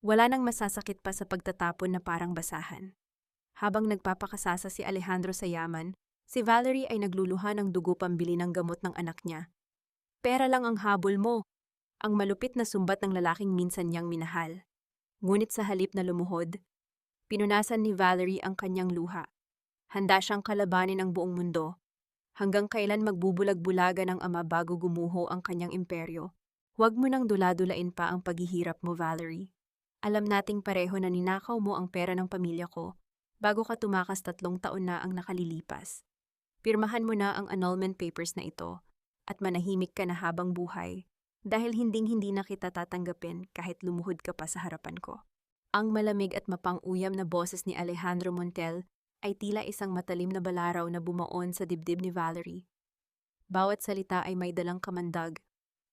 Wala nang masasakit pa sa pagtatapon na parang basahan. Habang nagpapakasasa si Alejandro sa yaman, si Valerie ay nagluluha ng dugo pambili ng gamot ng anak niya. Pera lang ang habol mo, ang malupit na sumbat ng lalaking minsan niyang minahal. Ngunit sa halip na lumuhod, pinunasan ni Valerie ang kanyang luha. Handa siyang kalabanin ang buong mundo. Hanggang kailan magbubulag-bulagan ng ama bago gumuho ang kanyang imperyo. Huwag mo nang dula-dulain pa ang paghihirap mo, Valerie. Alam nating pareho na ninakaw mo ang pera ng pamilya ko bago ka tumakas 3 taon na ang nakalilipas. Pirmahan mo na ang annulment papers na ito at manahimik ka na habang buhay dahil hinding-hindi na kita tatanggapin kahit lumuhod ka pa sa harapan ko. Ang malamig at mapang-uyam na boses ni Alejandro Montiel ay tila isang matalim na balaraw na bumaon sa dibdib ni Valerie. Bawat salita ay may dalang kamandag.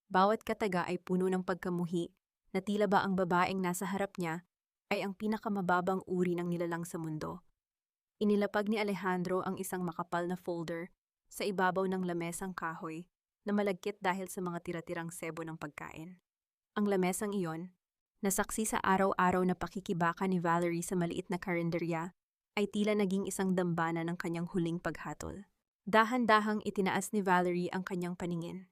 Bawat kataga ay puno ng pagkamuhi na tila ba ang babaeng nasa harap niya ay ang pinakamababang uri ng nilalang sa mundo. Inilapag ni Alejandro ang isang makapal na folder sa ibabaw ng lamesang kahoy na malagkit dahil sa mga tira-tirang sebo ng pagkain. Ang lamesang iyon, nasaksi sa araw-araw na pakikibaka ni Valerie sa maliit na karinderya, ay tila naging isang dambana ng kanyang huling paghatol. Dahan-dahang itinaas ni Valerie ang kanyang paningin.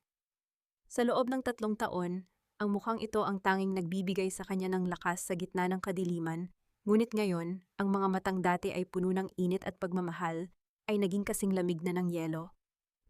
Sa loob ng 3 taon, ang mukhang ito ang tanging nagbibigay sa kanya ng lakas sa gitna ng kadiliman, ngunit ngayon, ang mga matang dati ay puno ng init at pagmamahal, ay naging kasing lamig na ng yelo.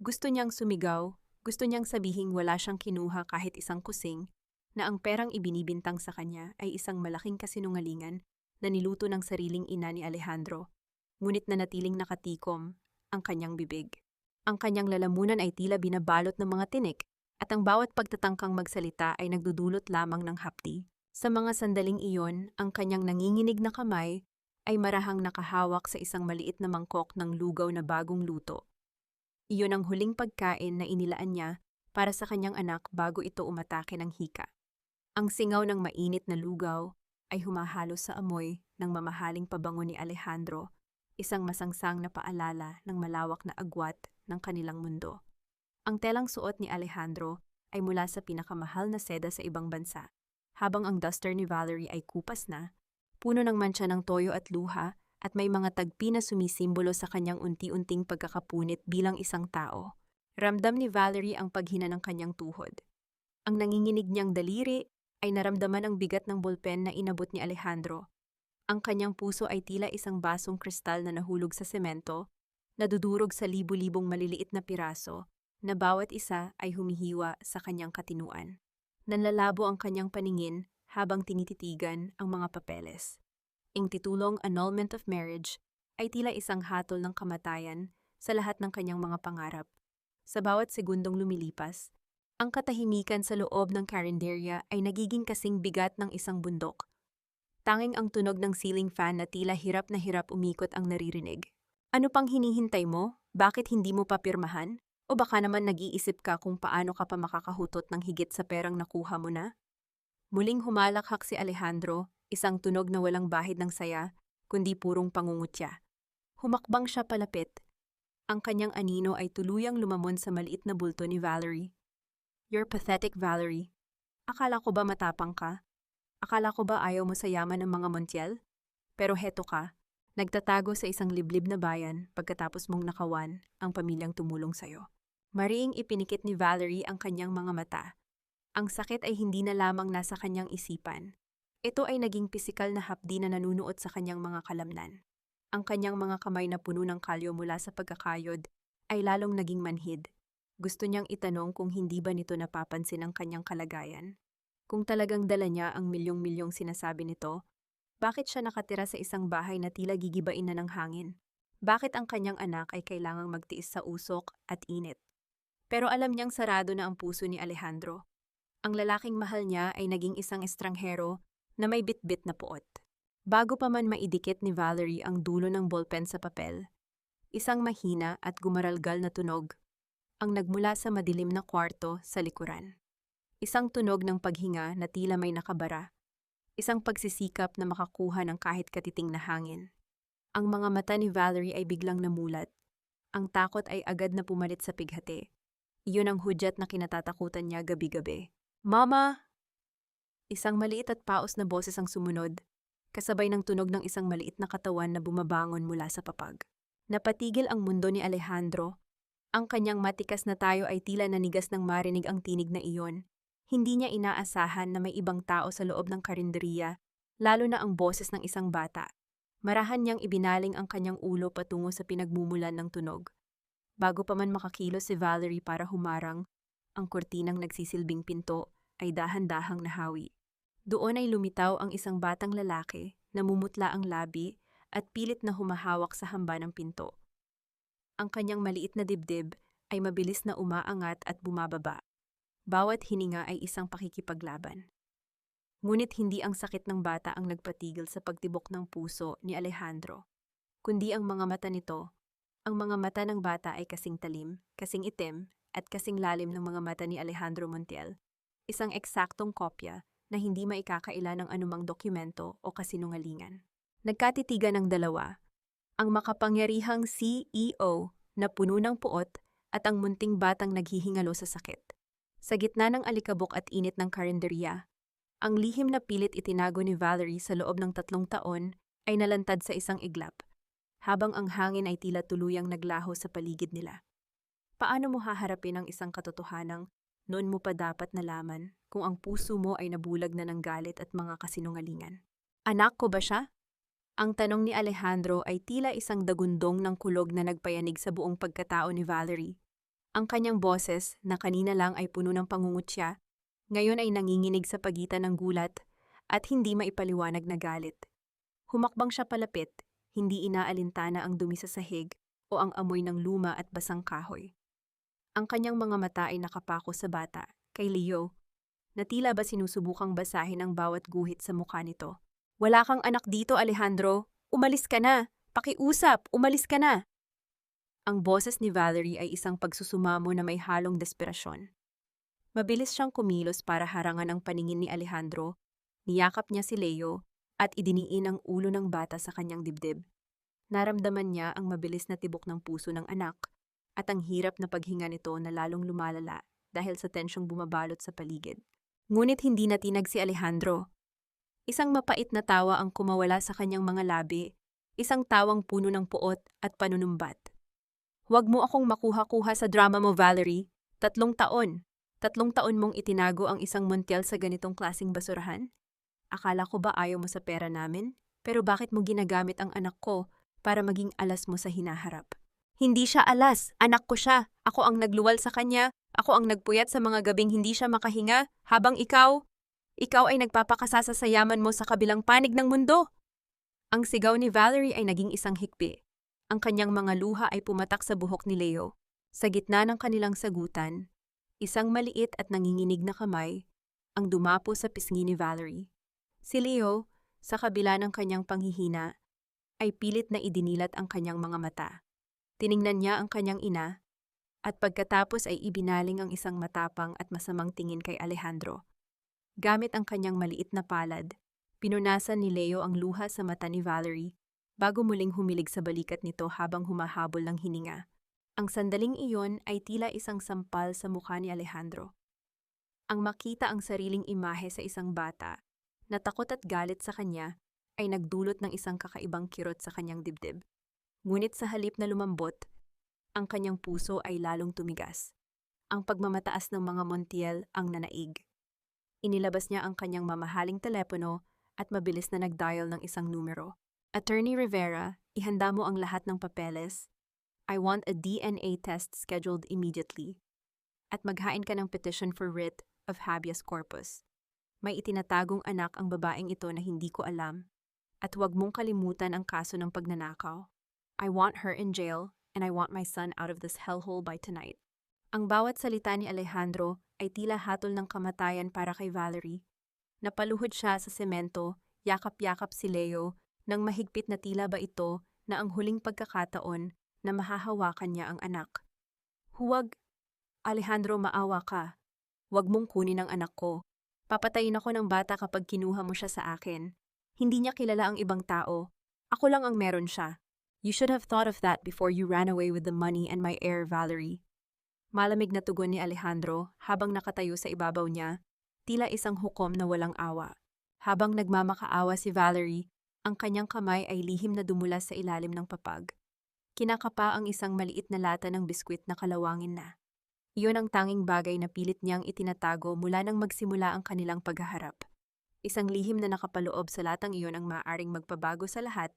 Gusto niyang sumigaw, gusto niyang sabihing wala siyang kinuha kahit isang kusing, na ang perang ibinibintang sa kanya ay isang malaking kasinungalingan na niluto ng sariling ina ni Alejandro, ngunit nanatiling nakatikom ang kanyang bibig. Ang kanyang lalamunan ay tila binabalot ng mga tinik, at ang bawat pagtatangkang magsalita ay nagdudulot lamang ng hapdi. Sa mga sandaling iyon, ang kanyang nanginginig na kamay ay marahang nakahawak sa isang maliit na mangkok ng lugaw na bagong luto. Iyon ang huling pagkain na inilaan niya para sa kanyang anak bago ito umatake ng hika. Ang singaw ng mainit na lugaw ay humahalo sa amoy ng mamahaling pabango ni Alejandro, isang masangsang na paalala ng malawak na agwat ng kanilang mundo. Ang telang suot ni Alejandro ay mula sa pinakamahal na seda sa ibang bansa, habang ang duster ni Valerie ay kupas na, puno ng mantsa ng toyo at luha at may mga tagpi na sumisimbolo sa kanyang unti-unting pagkakapunit bilang isang tao. Ramdam ni Valerie ang paghina ng kanyang tuhod. Ang nanginginig niyang daliri ay naramdaman ang bigat ng bolpen na inabot ni Alejandro. Ang kanyang puso ay tila isang basong kristal na nahulog sa semento, nadudurog sa libu-libong maliliit na piraso, na bawat isa ay humihiwa sa kanyang katinuan. Nanlalabo ang kanyang paningin habang tinititigan ang mga papeles. Ang titulong Annulment of Marriage ay tila isang hatol ng kamatayan sa lahat ng kanyang mga pangarap. Sa bawat segundong lumilipas, ang katahimikan sa loob ng karinderya ay nagiging kasing bigat ng isang bundok. Tanging ang tunog ng ceiling fan na tila hirap na hirap umikot ang naririnig. Ano pang hinihintay mo? Bakit hindi mo papirmahan? O baka naman nag-iisip ka kung paano ka pa makakahutot ng higit sa perang nakuha mo na? Muling humalakhak si Alejandro, isang tunog na walang bahid ng saya, kundi purong pangungutya. Humakbang siya palapit. Ang kanyang anino ay tuluyang lumamon sa maliit na bulto ni Valerie. You're pathetic, Valerie. Akala ko ba matapang ka? Akala ko ba ayaw mo sa yaman ng mga Montiel? Pero heto ka, nagtatago sa isang liblib na bayan pagkatapos mong nakawan ang pamilyang tumulong sa'yo. Mariing ipinikit ni Valerie ang kanyang mga mata. Ang sakit ay hindi na lamang nasa kanyang isipan. Ito ay naging pisikal na hapdi na nanunuot sa kanyang mga kalamnan. Ang kanyang mga kamay na puno ng kalyo mula sa pagkakayod ay lalong naging manhid. Gusto niyang itanong kung hindi ba nito napapansin ang kanyang kalagayan. Kung talagang dala niya ang milyong-milyong sinasabi nito, bakit siya nakatira sa isang bahay na tila gigibain na ng hangin? Bakit ang kanyang anak ay kailangang magtiis sa usok at init? Pero alam niyang sarado na ang puso ni Alejandro. Ang lalaking mahal niya ay naging isang estranghero na may bitbit na puot. Bago pa man maidikit ni Valerie ang dulo ng ballpen sa papel, isang mahina at gumaralgal na tunog ang nagmula sa madilim na kwarto sa likuran. Isang tunog ng paghinga na tila may nakabara. Isang pagsisikap na makakuha ng kahit katiting na hangin. Ang mga mata ni Valerie ay biglang namulat. Ang takot ay agad na pumalit sa pighati. Iyon ang hudyat na kinatatakutan niya gabi-gabi. Mama! Isang maliit at paos na boses ang sumunod, kasabay ng tunog ng isang maliit na katawan na bumabangon mula sa papag. Napatigil ang mundo ni Alejandro. Ang kanyang matikas na tayo ay tila nanigas nang marinig ang tinig na iyon. Hindi niya inaasahan na may ibang tao sa loob ng karinderiya, lalo na ang boses ng isang bata. Marahan niyang ibinaling ang kanyang ulo patungo sa pinagmumulan ng tunog. Bago pa man makakilos si Valerie para humarang, ang kurtinang nagsisilbing pinto ay dahan-dahang nahawi. Doon ay lumitaw ang isang batang lalaki, namumutla ang labi at pilit na humahawak sa hamba ng pinto. Ang kanyang maliit na dibdib ay mabilis na umaangat at bumababa. Bawat hininga ay isang pakikipaglaban. Ngunit hindi ang sakit ng bata ang nagpatigil sa pagtibok ng puso ni Alejandro, kundi ang mga mata nito. Ang mga mata ng bata ay kasing talim, kasing itim, at kasing lalim ng mga mata ni Alejandro Montiel, isang eksaktong kopya na hindi maikakaila ng anumang dokumento o kasinungalingan. Nagkatitigan ng dalawa, ang makapangyarihang CEO na puno ng puot at ang munting batang naghihingalo sa sakit. Sa gitna ng alikabok at init ng karinderya, ang lihim na pilit itinago ni Valerie sa loob ng 3 taon ay nalantad sa isang iglap, habang ang hangin ay tila tuluyang naglaho sa paligid nila. Paano mo haharapin ang isang katotohanang noon mo pa dapat nalaman kung ang puso mo ay nabulag na ng galit at mga kasinungalingan? Anak ko ba siya? Ang tanong ni Alejandro ay tila isang dagundong ng kulog na nagpayanig sa buong pagkatao ni Valerie. Ang kanyang boses, na kanina lang ay puno ng pangungutya, ngayon ay nanginginig sa pagitan ng gulat at hindi maipaliwanag na galit. Humakbang siya palapit, hindi inaalintana ang dumi sa sahig o ang amoy ng luma at basang kahoy. Ang kanyang mga mata ay nakapako sa bata, kay Leo, na tila ba sinusubukang basahin ang bawat guhit sa mukha nito. Wala kang anak dito, Alejandro. Umalis ka na. Pakiusap, umalis ka na. Ang boses ni Valerie ay isang pagsusumamo na may halong desperasyon. Mabilis siyang kumilos para harangan ang paningin ni Alejandro, niyakap niya si Leo, at idiniin ang ulo ng bata sa kanyang dibdib. Naramdaman niya ang mabilis na tibok ng puso ng anak, at ang hirap na paghinga nito na lalong lumalala dahil sa tensyong bumabalot sa paligid. Ngunit hindi natinag si Alejandro. Isang mapait na tawa ang kumawala sa kanyang mga labi, isang tawang puno ng puot at panunumbat. Huwag mo akong makuha-kuha sa drama mo, Valerie. 3 taon. 3 taon mong itinago ang isang Montiel sa ganitong klaseng basurahan? Akala ko ba ayaw mo sa pera namin? Pero bakit mo ginagamit ang anak ko para maging alas mo sa hinaharap? Hindi siya alas, anak ko siya. Ako ang nagluwal sa kanya, ako ang nagpuyat sa mga gabing hindi siya makahinga, habang ikaw ay nagpapakasasa sa yaman mo sa kabilang panig ng mundo. Ang sigaw ni Valerie ay naging isang hikbi. Ang kanyang mga luha ay pumatak sa buhok ni Leo. Sa gitna ng kanilang sagutan, isang maliit at nanginginig na kamay ang dumapo sa pisngi ni Valerie. Si Leo, sa kabila ng kanyang panghihina, ay pilit na idinilat ang kanyang mga mata. Tiningnan niya ang kanyang ina, at pagkatapos ay ibinaling ang isang matapang at masamang tingin kay Alejandro. Gamit ang kanyang maliit na palad, pinunasan ni Leo ang luha sa mata ni Valerie bago muling humilig sa balikat nito habang humahabol ng hininga. Ang sandaling iyon ay tila isang sampal sa mukha ni Alejandro. Ang makita ang sariling imahe sa isang bata na takot at galit sa kanya ay nagdulot ng isang kakaibang kirot sa kanyang dibdib. Ngunit sa halip na lumambot, ang kanyang puso ay lalong tumigas. Ang pagmamataas ng mga Montiel ang nanaig. Inilabas niya ang kanyang mamahaling telepono at mabilis na nag-dial ng isang numero. Attorney Rivera, ihanda mo ang lahat ng papeles. I want a DNA test scheduled immediately. At maghain ka ng petition for writ of habeas corpus. May itinatagong anak ang babaeng ito na hindi ko alam. At huwag mong kalimutan ang kaso ng pagnanakaw. I want her in jail and I want my son out of this hellhole by tonight. Ang bawat salita ni Alejandro ay tila hatol ng kamatayan para kay Valerie. Napaluhod siya sa semento, yakap-yakap si Leo, nang mahigpit na tila ba ito na ang huling pagkakataon na mahahawakan niya ang anak. Huwag, Alejandro, maawa ka. Huwag mong kunin ang anak ko. Papatayin ako ng bata kapag kinuha mo siya sa akin. Hindi niya kilala ang ibang tao. Ako lang ang meron siya. You should have thought of that before you ran away with the money and my heir, Valerie. Malamig na tugon ni Alejandro habang nakatayo sa ibabaw niya, tila isang hukom na walang awa. Habang nagmamakaawa si Valerie, ang kanyang kamay ay lihim na dumulas sa ilalim ng papag. Kinakapa ang isang maliit na lata ng biskwit na kalawangin na. Iyon ang tanging bagay na pilit niyang itinatago mula nang magsimula ang kanilang paghaharap. Isang lihim na nakapaloob sa latang iyon ang maaaring magpabago sa lahat,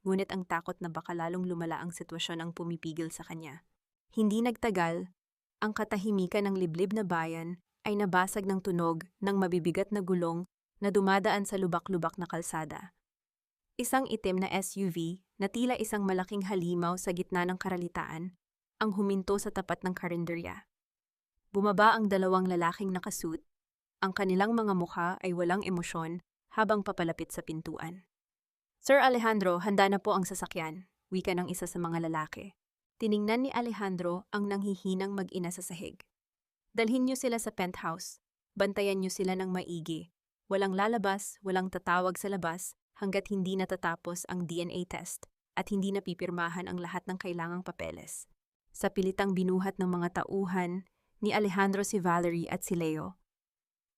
ngunit ang takot na baka lalong lumala ang sitwasyon ang pumipigil sa kanya. Hindi nagtagal, ang katahimikan ng liblib na bayan ay nabasag ng tunog ng mabibigat na gulong na dumadaan sa lubak-lubak na kalsada. Isang itim na SUV na tila isang malaking halimaw sa gitna ng karalitaan ang huminto sa tapat ng karinderya. Bumaba ang dalawang lalaking nakasuit, ang kanilang mga mukha ay walang emosyon habang papalapit sa pintuan. "Sir Alejandro, handa na po ang sasakyan," wika ng isa sa mga lalaki. Tiningnan ni Alejandro ang nanghihinang mag-ina sa sahig. "Dalhin niyo sila sa penthouse. Bantayan niyo sila ng maigi. Walang lalabas, walang tatawag sa labas hanggat hindi natatapos ang DNA test at hindi napipirmahan ang lahat ng kailangang papeles." Sa pilitang binuhat ng mga tauhan ni Alejandro si Valerie at si Leo.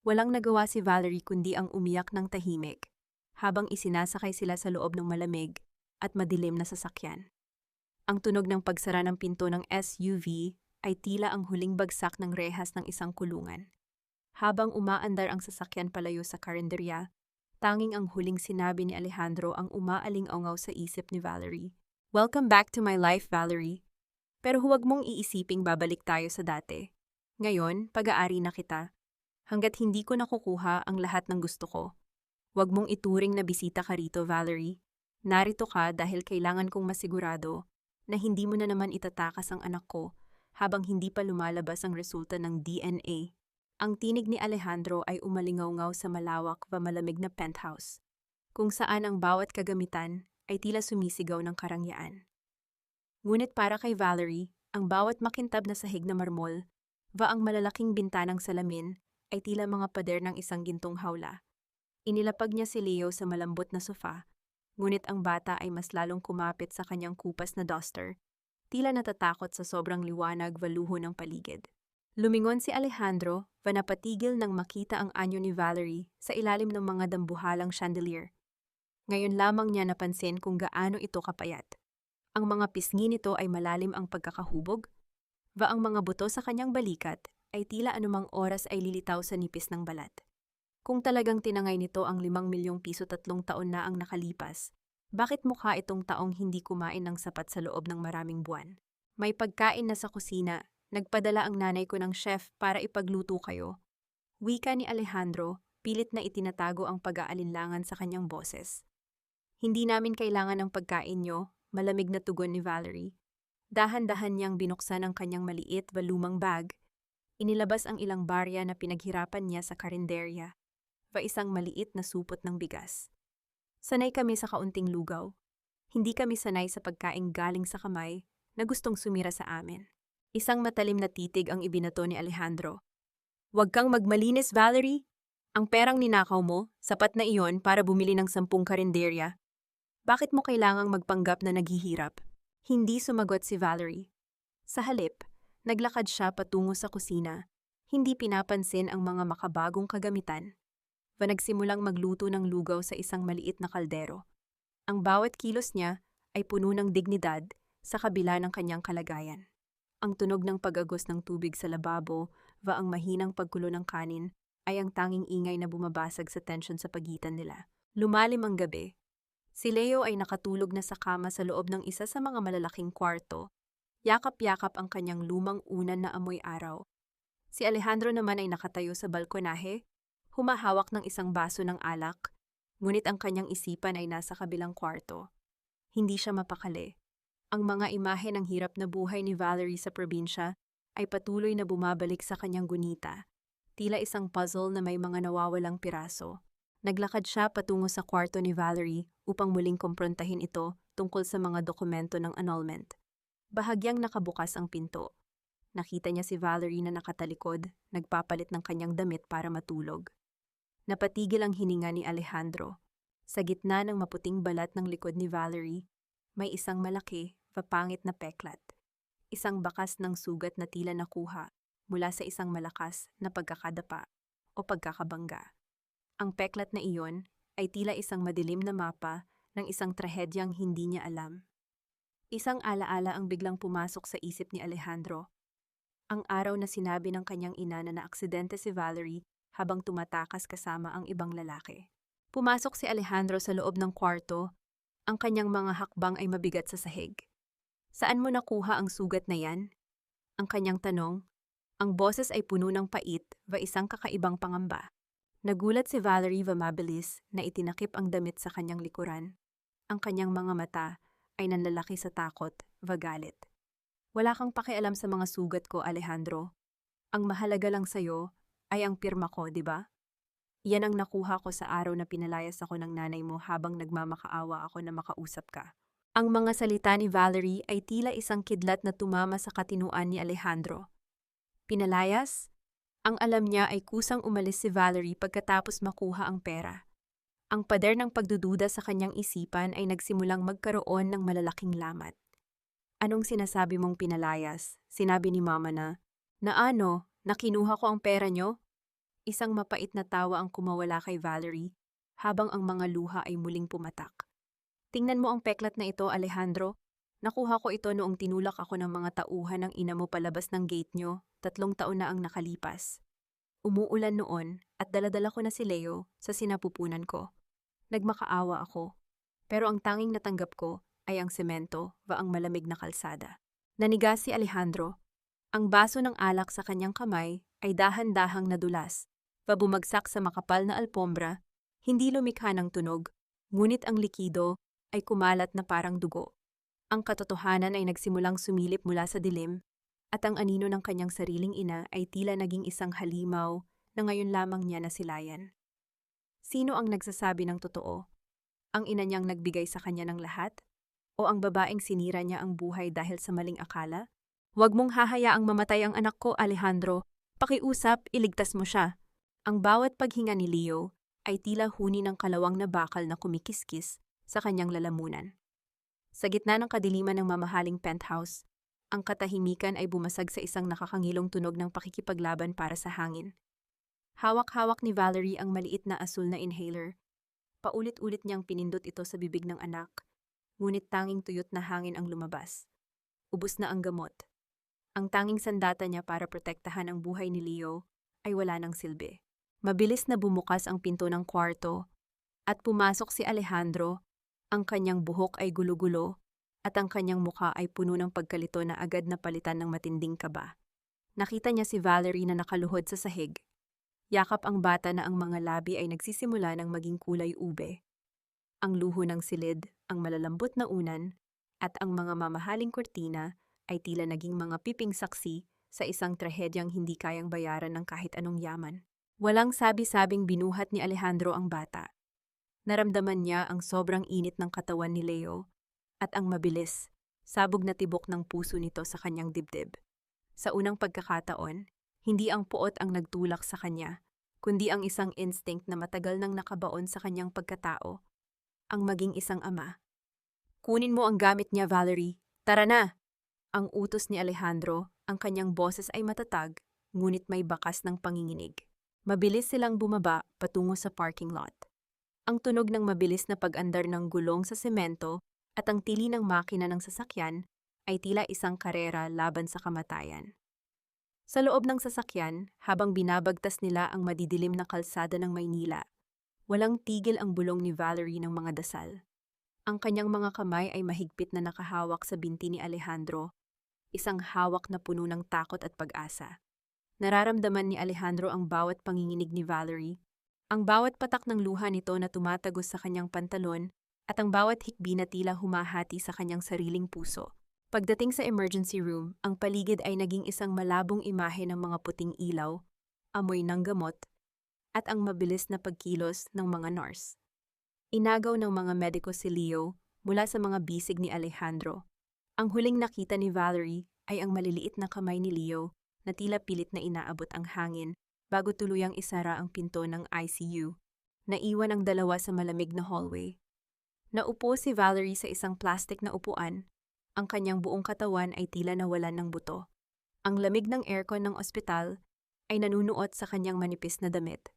Walang nagawa si Valerie kundi ang umiyak ng tahimik habang isinasakay sila sa loob ng malamig at madilim na sasakyan. Ang tunog ng pagsara ng pinto ng SUV ay tila ang huling bagsak ng rehas ng isang kulungan. Habang umaandar ang sasakyan palayo sa karinderya, tanging ang huling sinabi ni Alejandro ang umaaling-angaw sa isip ni Valerie. "Welcome back to my life, Valerie. Pero huwag mong iisiping babalik tayo sa dati. Ngayon, pag-aari na kita. Hanggat hindi ko nakukuha ang lahat ng gusto ko. Huwag mong ituring na bisita ka rito, Valerie. Narito ka dahil kailangan kong masigurado na hindi mo na naman itatakas ang anak ko habang hindi pa lumalabas ang resulta ng DNA." Ang tinig ni Alejandro ay umalingaw-ngaw sa malawak pa malamig na penthouse, kung saan ang bawat kagamitan ay tila sumisigaw ng karangyaan. Ngunit para kay Valerie, ang bawat makintab na sahig na marmol, ang malalaking bintanang salamin, ay tila mga pader ng isang gintong hawla. Inilapag niya si Leo sa malambot na sofa, ngunit ang bata ay mas lalong kumapit sa kanyang kupas na duster, tila natatakot sa sobrang liwanag valuho ng paligid. Lumingon si Alejandro, napatigil nang makita ang anyo ni Valerie sa ilalim ng mga dambuhalang chandelier. Ngayon lamang niya napansin kung gaano ito kapayat. Ang mga pisngi nito ay malalim ang pagkakahubog, ang mga buto sa kanyang balikat ay tila anumang oras ay lilitaw sa nipis ng balat. Kung talagang tinangay nito ang 5 milyong piso 3 taon na ang nakalipas, bakit mukha itong taong hindi kumain ng sapat sa loob ng maraming buwan? "May pagkain na sa kusina. Nagpadala ang nanay ko ng chef para ipagluto kayo," wika ni Alejandro, pilit na itinatago ang pag-aalinlangan sa kanyang boses. "Hindi namin kailangan ng pagkain nyo," malamig na tugon ni Valerie. Dahan-dahan niyang binuksan ang kanyang maliit lumang bag. Inilabas ang ilang barya na pinaghirapan niya sa karinderya, isang maliit na supot ng bigas. "Sanay kami sa kaunting lugaw. Hindi kami sanay sa pagkaing galing sa kamay na gustong sumira sa amin." Isang matalim na titig ang ibinato ni Alejandro. "Huwag kang magmalinis, Valerie. Ang perang ninakaw mo, sapat na iyon para bumili ng 10 karinderya. Bakit mo kailangang magpanggap na naghihirap?" Hindi sumagot si Valerie. Sa halip, naglakad siya patungo sa kusina, hindi pinapansin ang mga makabagong kagamitan. Nagsimulang magluto ng lugaw sa isang maliit na kaldero. Ang bawat kilos niya ay puno ng dignidad sa kabila ng kanyang kalagayan. Ang tunog ng pag-agos ng tubig sa lababo, ang mahinang pagkulo ng kanin, ay ang tanging ingay na bumabasag sa tensyon sa pagitan nila. Lumalim ang gabi. Si Leo ay nakatulog na sa kama sa loob ng isa sa mga malalaking kwarto. Yakap-yakap ang kanyang lumang unan na amoy araw. Si Alejandro naman ay nakatayo sa balkonahe, humahawak ng isang baso ng alak, ngunit ang kanyang isipan ay nasa kabilang kwarto. Hindi siya mapakali. Ang mga imahe ng hirap na buhay ni Valerie sa probinsya ay patuloy na bumabalik sa kanyang gunita, tila isang puzzle na may mga nawawalang piraso. Naglakad siya patungo sa kwarto ni Valerie upang muling kumprontahin ito tungkol sa mga dokumento ng annulment. Bahagyang nakabukas ang pinto. Nakita niya si Valerie na nakatalikod, nagpapalit ng kanyang damit para matulog. Napatigil ang hininga ni Alejandro. Sa gitna ng maputing balat ng likod ni Valerie, may isang malaki, papangit na peklat. Isang bakas ng sugat na tila nakuha mula sa isang malakas na pagkakadapa. o pagkakabangga. Ang peklat na iyon ay tila isang madilim na mapa ng isang trahedyang hindi niya alam. Isang alaala ang biglang pumasok sa isip ni Alejandro. Ang araw na sinabi ng kanyang ina na naaksidente si Valerie habang tumatakas kasama ang ibang lalaki. Pumasok si Alejandro sa loob ng kwarto, ang kanyang mga hakbang ay mabigat sa sahig. Saan mo nakuha ang sugat na yan? Ang kanyang tanong. Ang boses ay puno ng pait, isang kakaibang pangamba. Nagulat si Valerie mabilis na itinakip ang damit sa kanyang likuran. Ang kanyang mga mata ay nanlalaki sa takot, galit. Wala kang pakialam sa mga sugat ko, Alejandro. Ang mahalaga lang sa'yo ay ang pirma ko, di ba? Yan ang nakuha ko sa araw na pinalayas ako ng nanay mo habang nagmamakaawa ako na makausap ka. Ang mga salita ni Valerie ay tila isang kidlat na tumama sa katinuan ni Alejandro. Pinalayas? Ang alam niya ay kusang umalis si Valerie pagkatapos makuha ang pera. Ang pader ng pagdududa sa kanyang isipan ay nagsimulang magkaroon ng malalaking lamat. Anong sinasabi mong pinalayas? Sinabi ni Mama na kinuha ko ang pera nyo? Isang mapait na tawa ang kumawala kay Valerie, habang ang mga luha ay muling pumatak. Tingnan mo ang peklat na ito, Alejandro. Nakuha ko ito noong tinulak ako ng mga tauhan ng ina mo palabas ng gate nyo, 3 taon na ang nakalipas. Umuulan noon at daladala ko na si Leo sa sinapupunan ko. Nagmakaawa ako, pero ang tanging natanggap ko ay ang semento ang malamig na kalsada. Nanigas si Alejandro. Ang baso ng alak sa kanyang kamay ay dahan-dahang nadulas. Bumagsak sa makapal na alpombra, hindi lumikha ng tunog, ngunit ang likido ay kumalat na parang dugo. Ang katotohanan ay nagsimulang sumilip mula sa dilim, at ang anino ng kanyang sariling ina ay tila naging isang halimaw na ngayon lamang niya nasilayan. Sino ang nagsasabi ng totoo? Ang ina niyang nagbigay sa kanya ng lahat? O ang babaeng sinira niya ang buhay dahil sa maling akala? Huwag mong hahayaang mamatay ang anak ko, Alejandro. Pakiusap, iligtas mo siya. Ang bawat paghinga ni Leo ay tila huni ng kalawang na bakal na kumikiskis sa kanyang lalamunan. Sa gitna ng kadiliman ng mamahaling penthouse, ang katahimikan ay bumasag sa isang nakakangilong tunog ng pakikipaglaban para sa hangin. Hawak-hawak ni Valerie ang maliit na asul na inhaler. Paulit-ulit niyang pinindot ito sa bibig ng anak, ngunit tanging tuyot na hangin ang lumabas. Ubus na ang gamot. Ang tanging sandata niya para protektahan ang buhay ni Leo ay wala ng silbi. Mabilis na bumukas ang pinto ng kwarto at pumasok si Alejandro. Ang kanyang buhok ay gulo-gulo at ang kanyang mukha ay puno ng pagkalito na agad na palitan ng matinding kaba. Nakita niya si Valerie na nakaluhod sa sahig. Yakap ang bata na ang mga labi ay nagsisimula ng maging kulay ube. Ang luho ng silid, ang malalambot na unan, at ang mga mamahaling kurtina ay tila naging mga piping saksi sa isang trahedyang hindi kayang bayaran ng kahit anong yaman. Walang sabi-sabing binuhat ni Alejandro ang bata. Naramdaman niya ang sobrang init ng katawan ni Leo at ang mabilis, sabog na tibok ng puso nito sa kanyang dibdib. Sa unang pagkakataon, hindi ang puot ang nagtulak sa kanya, kundi ang isang instinct na matagal nang nakabaon sa kanyang pagkatao, ang maging isang ama. Kunin mo ang gamit niya, Valerie. Tara na! Ang utos ni Alejandro, ang kanyang boses ay matatag, ngunit may bakas ng panginginig. Mabilis silang bumaba patungo sa parking lot. Ang tunog ng mabilis na pag-andar ng gulong sa semento at ang tili ng makina ng sasakyan ay tila isang karera laban sa kamatayan. Sa loob ng sasakyan, habang binabagtas nila ang madidilim na kalsada ng Maynila, walang tigil ang bulong ni Valerie ng mga dasal. Ang kanyang mga kamay ay mahigpit na nakahawak sa binti ni Alejandro, isang hawak na puno ng takot at pag-asa. Nararamdaman ni Alejandro ang bawat panginginig ni Valerie, ang bawat patak ng luha nito na tumatagos sa kanyang pantalon, at ang bawat hikbi na tila humahati sa kanyang sariling puso. Pagdating sa emergency room, ang paligid ay naging isang malabong imahe ng mga puting ilaw, amoy ng gamot, at ang mabilis na pagkilos ng mga nurse. Inagaw ng mga mediko si Leo mula sa mga bisig ni Alejandro. Ang huling nakita ni Valerie ay ang maliliit na kamay ni Leo na tila pilit na inaabot ang hangin bago tuluyang isara ang pinto ng ICU. Naiwan ang dalawa sa malamig na hallway. Naupo si Valerie sa isang plastic na upuan. Ang kanyang buong katawan ay tila nawalan ng buto. Ang lamig ng aircon ng ospital ay nanunuot sa kanyang manipis na damit.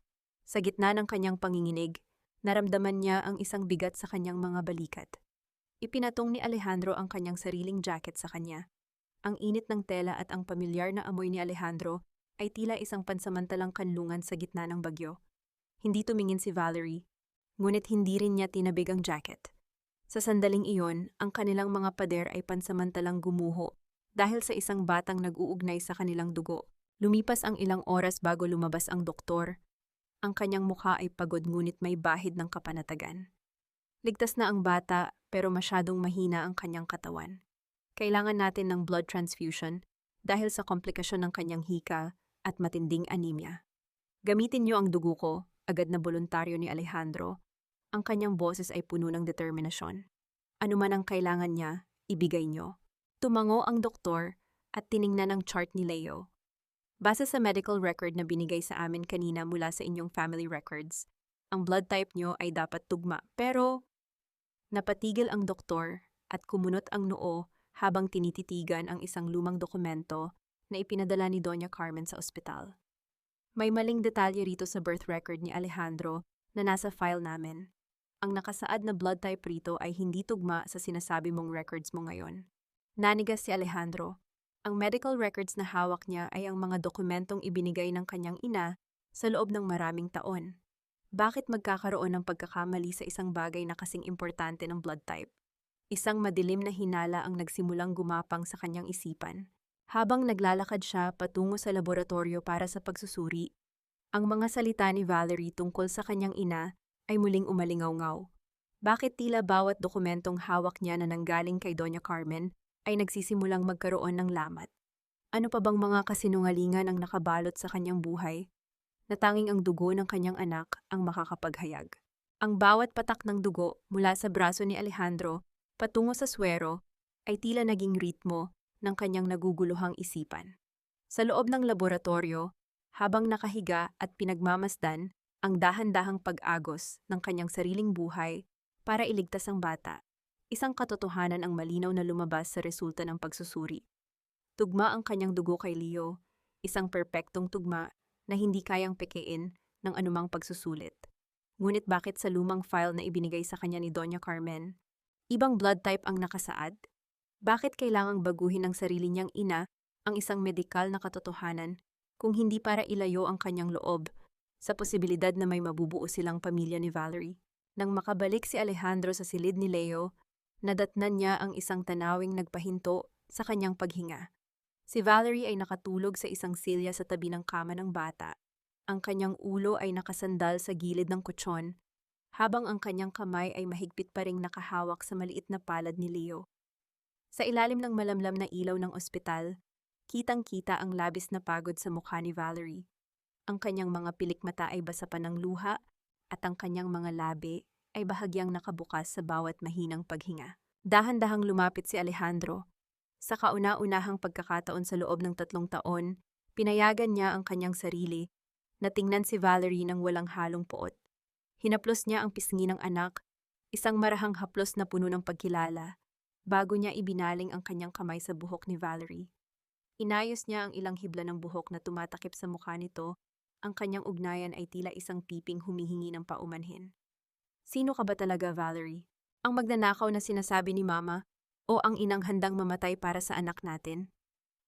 Sa gitna ng kanyang panginginig, naramdaman niya ang isang bigat sa kanyang mga balikat. Ipinatong ni Alejandro ang kanyang sariling jacket sa kanya. Ang init ng tela at ang pamilyar na amoy ni Alejandro ay tila isang pansamantalang kanlungan sa gitna ng bagyo. Hindi tumingin si Valerie, ngunit hindi rin niya tinabig ang jacket. Sa sandaling iyon, ang kanilang mga pader ay pansamantalang gumuho dahil sa isang batang nag-uugnay sa kanilang dugo. Lumipas ang ilang oras bago lumabas ang doktor. Ang kanyang mukha ay pagod ngunit may bahid ng kapanatagan. Ligtas na ang bata pero masyadong mahina ang kanyang katawan. Kailangan natin ng blood transfusion dahil sa komplikasyon ng kanyang hika at matinding anemia. Gamitin niyo ang dugo ko, agad na voluntaryo ni Alejandro. Ang kanyang boses ay puno ng determinasyon. Ano man ang kailangan niya, ibigay niyo. Tumango ang doktor at tiningnan ang chart ni Leo. Base sa medical record na binigay sa amin kanina mula sa inyong family records, ang blood type niyo ay dapat tugma. Pero napatigil ang doktor at kumunot ang noo habang tinititigan ang isang lumang dokumento na ipinadala ni Doña Carmen sa ospital. May maling detalye rito sa birth record ni Alejandro na nasa file namin. Ang nakasaad na blood type rito ay hindi tugma sa sinasabi mong records mo ngayon. Nanigas si Alejandro. Ang medical records na hawak niya ay ang mga dokumentong ibinigay ng kanyang ina sa loob ng maraming taon. Bakit magkakaroon ng pagkakamali sa isang bagay na kasing importante ng blood type? Isang madilim na hinala ang nagsimulang gumapang sa kanyang isipan. Habang naglalakad siya patungo sa laboratorio para sa pagsusuri, ang mga salita ni Valerie tungkol sa kanyang ina ay muling umalingaw-ngaw. Bakit tila bawat dokumentong hawak niya na nanggaling kay Doña Carmen ay nagsisimulang magkaroon ng lamat? Ano pa bang mga kasinungalingan ang nakabalot sa kanyang buhay na tanging ang dugo ng kanyang anak ang makakapaghayag? Ang bawat patak ng dugo mula sa braso ni Alejandro patungo sa swero ay tila naging ritmo ng kanyang naguguluhang isipan. Sa loob ng laboratorio, habang nakahiga at pinagmamasdan ang dahan-dahang pag-agos ng kanyang sariling buhay para iligtas ang bata, isang katotohanan ang malinaw na lumabas sa resulta ng pagsusuri. Tugma ang kanyang dugo kay Leo, isang perpektong tugma na hindi kayang pekein ng anumang pagsusulit. Ngunit bakit sa lumang file na ibinigay sa kanya ni Doña Carmen, ibang blood type ang nakasaad? Bakit kailangang baguhin ng sarili niyang ina ang isang medikal na katotohanan kung hindi para ilayo ang kanyang loob sa posibilidad na may mabubuo silang pamilya ni Valerie? Nang makabalik si Alejandro sa silid ni Leo, nadatnan niya ang isang tanawing nagpahinto sa kanyang paghinga. Si Valerie ay nakatulog sa isang silya sa tabi ng kama ng bata. Ang kanyang ulo ay nakasandal sa gilid ng kutsyon, habang ang kanyang kamay ay mahigpit pa ring nakahawak sa maliit na palad ni Leo. Sa ilalim ng malamlam na ilaw ng ospital, kitang-kita ang labis na pagod sa mukha ni Valerie. Ang kanyang mga pilikmata ay basa pa ng luha at ang kanyang mga labi ay bahagyang nakabukas sa bawat mahinang paghinga. Dahan-dahang lumapit si Alejandro. Sa kauna-unahang pagkakataon sa loob ng 3 taon, pinayagan niya ang kanyang sarili na tingnan si Valerie ng walang halong poot. Hinaplos niya ang pisngi ng anak, isang marahang haplos na puno ng pagkilala, bago niya ibinaling ang kanyang kamay sa buhok ni Valerie. Inayos niya ang ilang hibla ng buhok na tumatakip sa mukha nito. Ang kanyang ugnayan ay tila isang piping humihingi ng paumanhin. Sino ka ba talaga, Valerie? Ang magnanakaw na sinasabi ni Mama o ang inang handang mamatay para sa anak natin?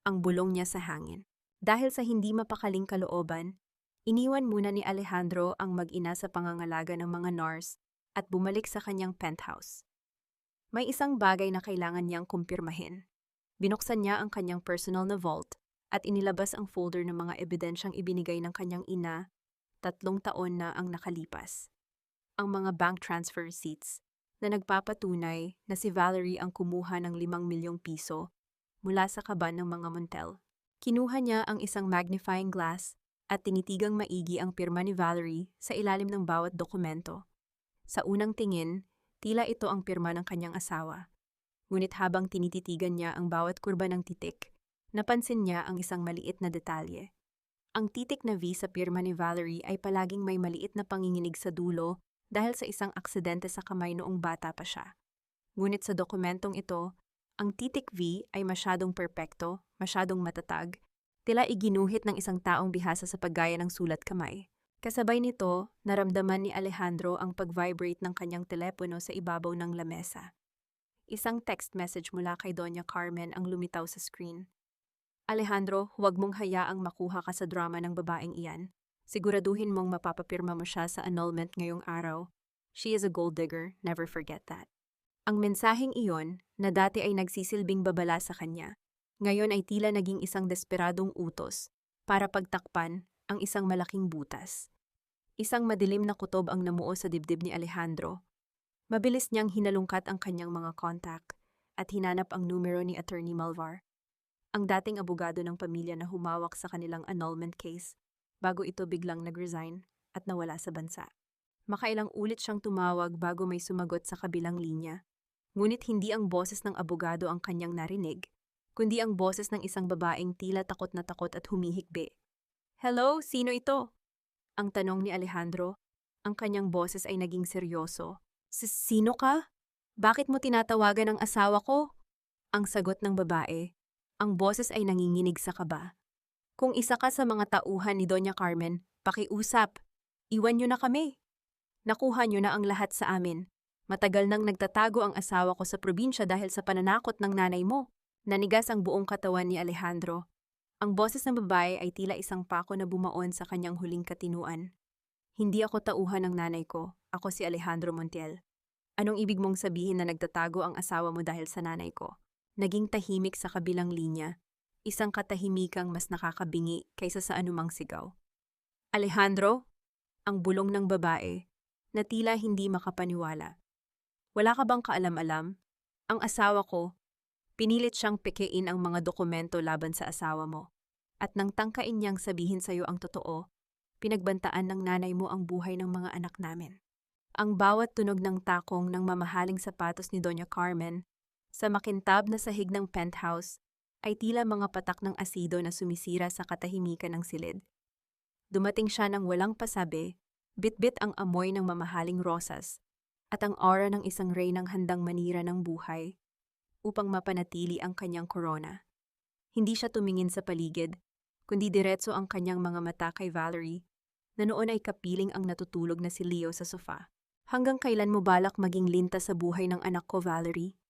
Ang bulong niya sa hangin. Dahil sa hindi mapakaling kalooban, iniwan muna ni Alejandro ang mag-ina sa pangangalaga ng mga nurse at bumalik sa kanyang penthouse. May isang bagay na kailangan niyang kumpirmahin. Binuksan niya ang kanyang personal na vault at inilabas ang folder ng mga ebidensyang ibinigay ng kanyang ina 3 taon na ang nakalipas. Ang mga bank transfer receipts na nagpapatunay na si Valerie ang kumuha ng 5 milyong piso mula sa kaban ng mga Montel. Kinuha niya ang isang magnifying glass at tinitigang maigi ang pirma ni Valerie sa ilalim ng bawat dokumento. Sa unang tingin, tila ito ang pirma ng kanyang asawa. Ngunit habang tinititigan niya ang bawat kurba ng titik, napansin niya ang isang maliit na detalye. Ang titik na V sa pirma ni Valerie ay palaging may maliit na panginginig sa dulo dahil sa isang aksidente sa kamay noong bata pa siya. Ngunit sa dokumentong ito, ang titik V ay masyadong perpekto, masyadong matatag, Tila iginuhit ng isang taong bihasa sa paggaya ng sulat kamay. Kasabay nito, naramdaman ni Alejandro ang pag-vibrate ng kanyang telepono sa ibabaw ng lamesa. Isang text message mula kay Doña Carmen ang lumitaw sa screen. Alejandro, huwag mong hayaang makuha ka sa drama ng babaeng iyan. Siguraduhin mong mapapapirma mo siya sa annulment ngayong araw. She is a gold digger, never forget that. Ang mensaheng iyon, na dati ay nagsisilbing babala sa kanya, ngayon ay tila naging isang desperadong utos para pagtakpan ang isang malaking butas. Isang madilim na kutob ang namuo sa dibdib ni Alejandro. Mabilis niyang hinalungkat ang kanyang mga contact at hinanap ang numero ni Attorney Malvar, ang dating abogado ng pamilya na humawak sa kanilang annulment case bago ito biglang nag-resign at nawala sa bansa. Makailang ulit siyang tumawag bago may sumagot sa kabilang linya. Ngunit hindi ang boses ng abogado ang kanyang narinig, kundi ang boses ng isang babaeng tila takot na takot at humihikbi. "Hello, sino ito?" Ang tanong ni Alejandro. Ang kanyang boses ay naging seryoso. "Sino ka? Bakit mo tinatawagan ang asawa ko?" Ang sagot ng babae. Ang boses ay nanginginig sa kaba. "Kung isa ka sa mga tauhan ni Doña Carmen, pakiusap. Iwan niyo na kami. Nakuha niyo na ang lahat sa amin. Matagal nang nagtatago ang asawa ko sa probinsya dahil sa pananakot ng nanay mo." Nanigas ang buong katawan ni Alejandro. Ang boses ng babae ay tila isang pako na bumaon sa kanyang huling katinuan. "Hindi ako tauhan ng nanay ko. Ako si Alejandro Montiel. Anong ibig mong sabihin na nagtatago ang asawa mo dahil sa nanay ko?" Naging tahimik sa kabilang linya. Isang katahimikang mas nakakabingi kaysa sa anumang sigaw. "Alejandro?" Ang bulong ng babae, na tila hindi makapaniwala. "Wala ka bang kaalam-alam? Ang asawa ko, pinilit siyang pekein ang mga dokumento laban sa asawa mo. At nang tangkain niyang sabihin sa'yo ang totoo, pinagbantaan ng nanay mo ang buhay ng mga anak namin." Ang bawat tunog ng takong ng mamahaling sapatos ni Doña Carmen sa makintab na sahig ng penthouse ay tila mga patak ng asido na sumisira sa katahimikan ng silid. Dumating siya ng walang pasabi, bitbit ang amoy ng mamahaling rosas at ang aura ng isang reynang handang manira ng buhay upang mapanatili ang kanyang korona. Hindi siya tumingin sa paligid, kundi diretso ang kanyang mga mata kay Valerie, na noon ay kapiling ang natutulog na si Leo sa sofa. "Hanggang kailan mo balak maging linta sa buhay ng anak ko, Valerie?"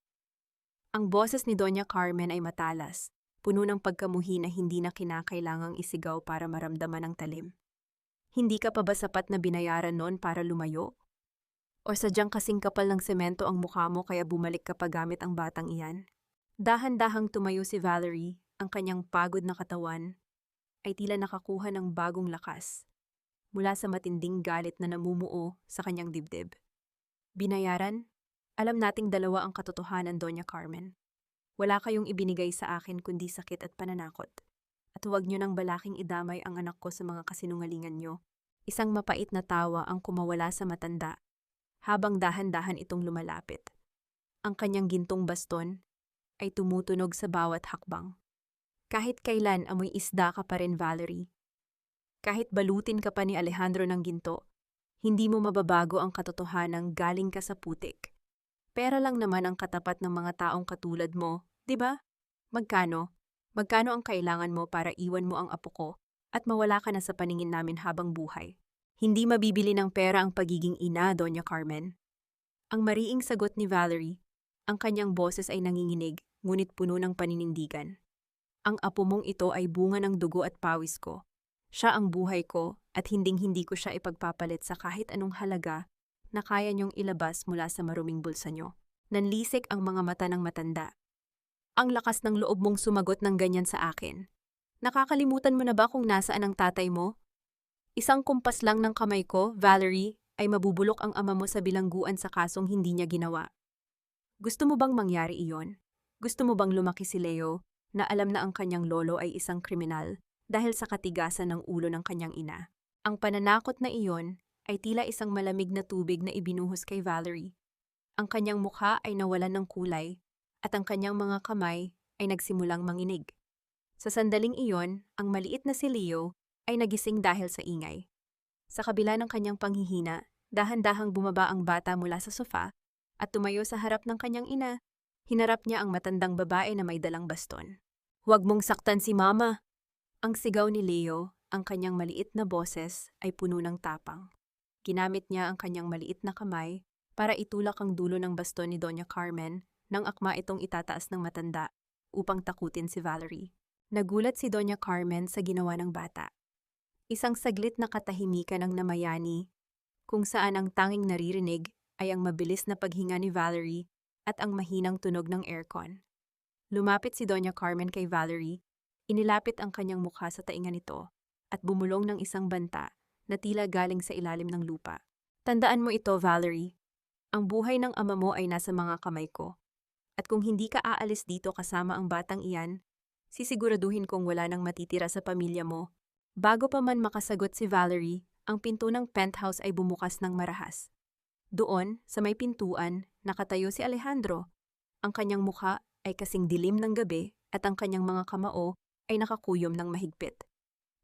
Ang boses ni Doña Carmen ay matalas, puno ng pagkamuhi na hindi na kinakailangang isigaw para maramdaman ang talim. "Hindi ka pa ba sapat na binayaran noon para lumayo? O sadyang kasing kapal ng semento ang mukha mo kaya bumalik ka pa gamit ang batang iyan?" Dahan-dahang tumayo si Valerie, ang kanyang pagod na katawan ay tila nakakuha ng bagong lakas mula sa matinding galit na namumuo sa kanyang dibdib. "Binayaran? Alam nating dalawa ang katotohanan, Doña Carmen. Wala kayong ibinigay sa akin kundi sakit at pananakot. At huwag niyo nang balaking idamay ang anak ko sa mga kasinungalingan niyo." Isang mapait na tawa ang kumawala sa matanda habang dahan-dahan itong lumalapit. Ang kanyang gintong baston ay tumutunog sa bawat hakbang. "Kahit kailan amoy isda ka pa rin, Valerie. Kahit balutin ka pa ni Alejandro ng ginto, hindi mo mababago ang katotohanang galing ka sa putik. Pera lang naman ang katapat ng mga taong katulad mo, di ba? Magkano? Magkano ang kailangan mo para iwan mo ang apo ko at mawala ka na sa paningin namin habang buhay? Hindi mabibili ng pera ang pagiging ina, Doña Carmen." Ang mariing sagot ni Valerie, ang kanyang boses ay nanginginig, ngunit puno ng paninindigan. "Ang apo mong ito ay bunga ng dugo at pawis ko. Siya ang buhay ko at hinding-hindi ko siya ipagpapalit sa kahit anong halaga na kaya niyong ilabas mula sa maruming bulsa niyo." Nanlisik ang mga mata ng matanda. "Ang lakas ng loob mong sumagot ng ganyan sa akin. Nakakalimutan mo na ba kung nasaan ang tatay mo? Isang kumpas lang ng kamay ko, Valerie, ay mabubulok ang ama mo sa bilangguan sa kasong hindi niya ginawa. Gusto mo bang mangyari iyon? Gusto mo bang lumaki si Leo na alam na ang kanyang lolo ay isang kriminal dahil sa katigasan ng ulo ng kanyang ina?" Ang pananakot na iyon ay tila isang malamig na tubig na ibinuhos kay Valerie. Ang kanyang mukha ay nawalan ng kulay at ang kanyang mga kamay ay nagsimulang manginig. Sa sandaling iyon, ang maliit na si Leo ay nagising dahil sa ingay. Sa kabila ng kanyang panghihina, dahan-dahang bumaba ang bata mula sa sofa at tumayo sa harap ng kanyang ina. Hinarap niya ang matandang babae na may dalang baston. "Huwag mong saktan si Mama." Ang sigaw ni Leo, ang kanyang maliit na boses, ay puno ng tapang. Ginamit niya ang kanyang maliit na kamay para itulak ang dulo ng baston ni Doña Carmen nang akma itong itataas ng matanda upang takutin si Valerie. Nagulat si Doña Carmen sa ginawa ng bata. Isang saglit na katahimikan ang namayani kung saan ang tanging naririnig ay ang mabilis na paghinga ni Valerie at ang mahinang tunog ng aircon. Lumapit si Doña Carmen kay Valerie, inilapit ang kanyang mukha sa tainga nito at bumulong ng isang banta na tila galing sa ilalim ng lupa. Tandaan mo ito, Valerie. Ang buhay ng ama mo ay nasa mga kamay ko. At kung hindi ka aalis dito kasama ang batang iyan, sisiguraduhin kong wala nang matitira sa pamilya mo. Bago pa man makasagot si Valerie, ang pinto ng penthouse ay bumukas ng marahas. Doon, sa may pintuan, nakatayo si Alejandro. Ang kanyang mukha ay kasing dilim ng gabi at ang kanyang mga kamao ay nakakuyom ng mahigpit.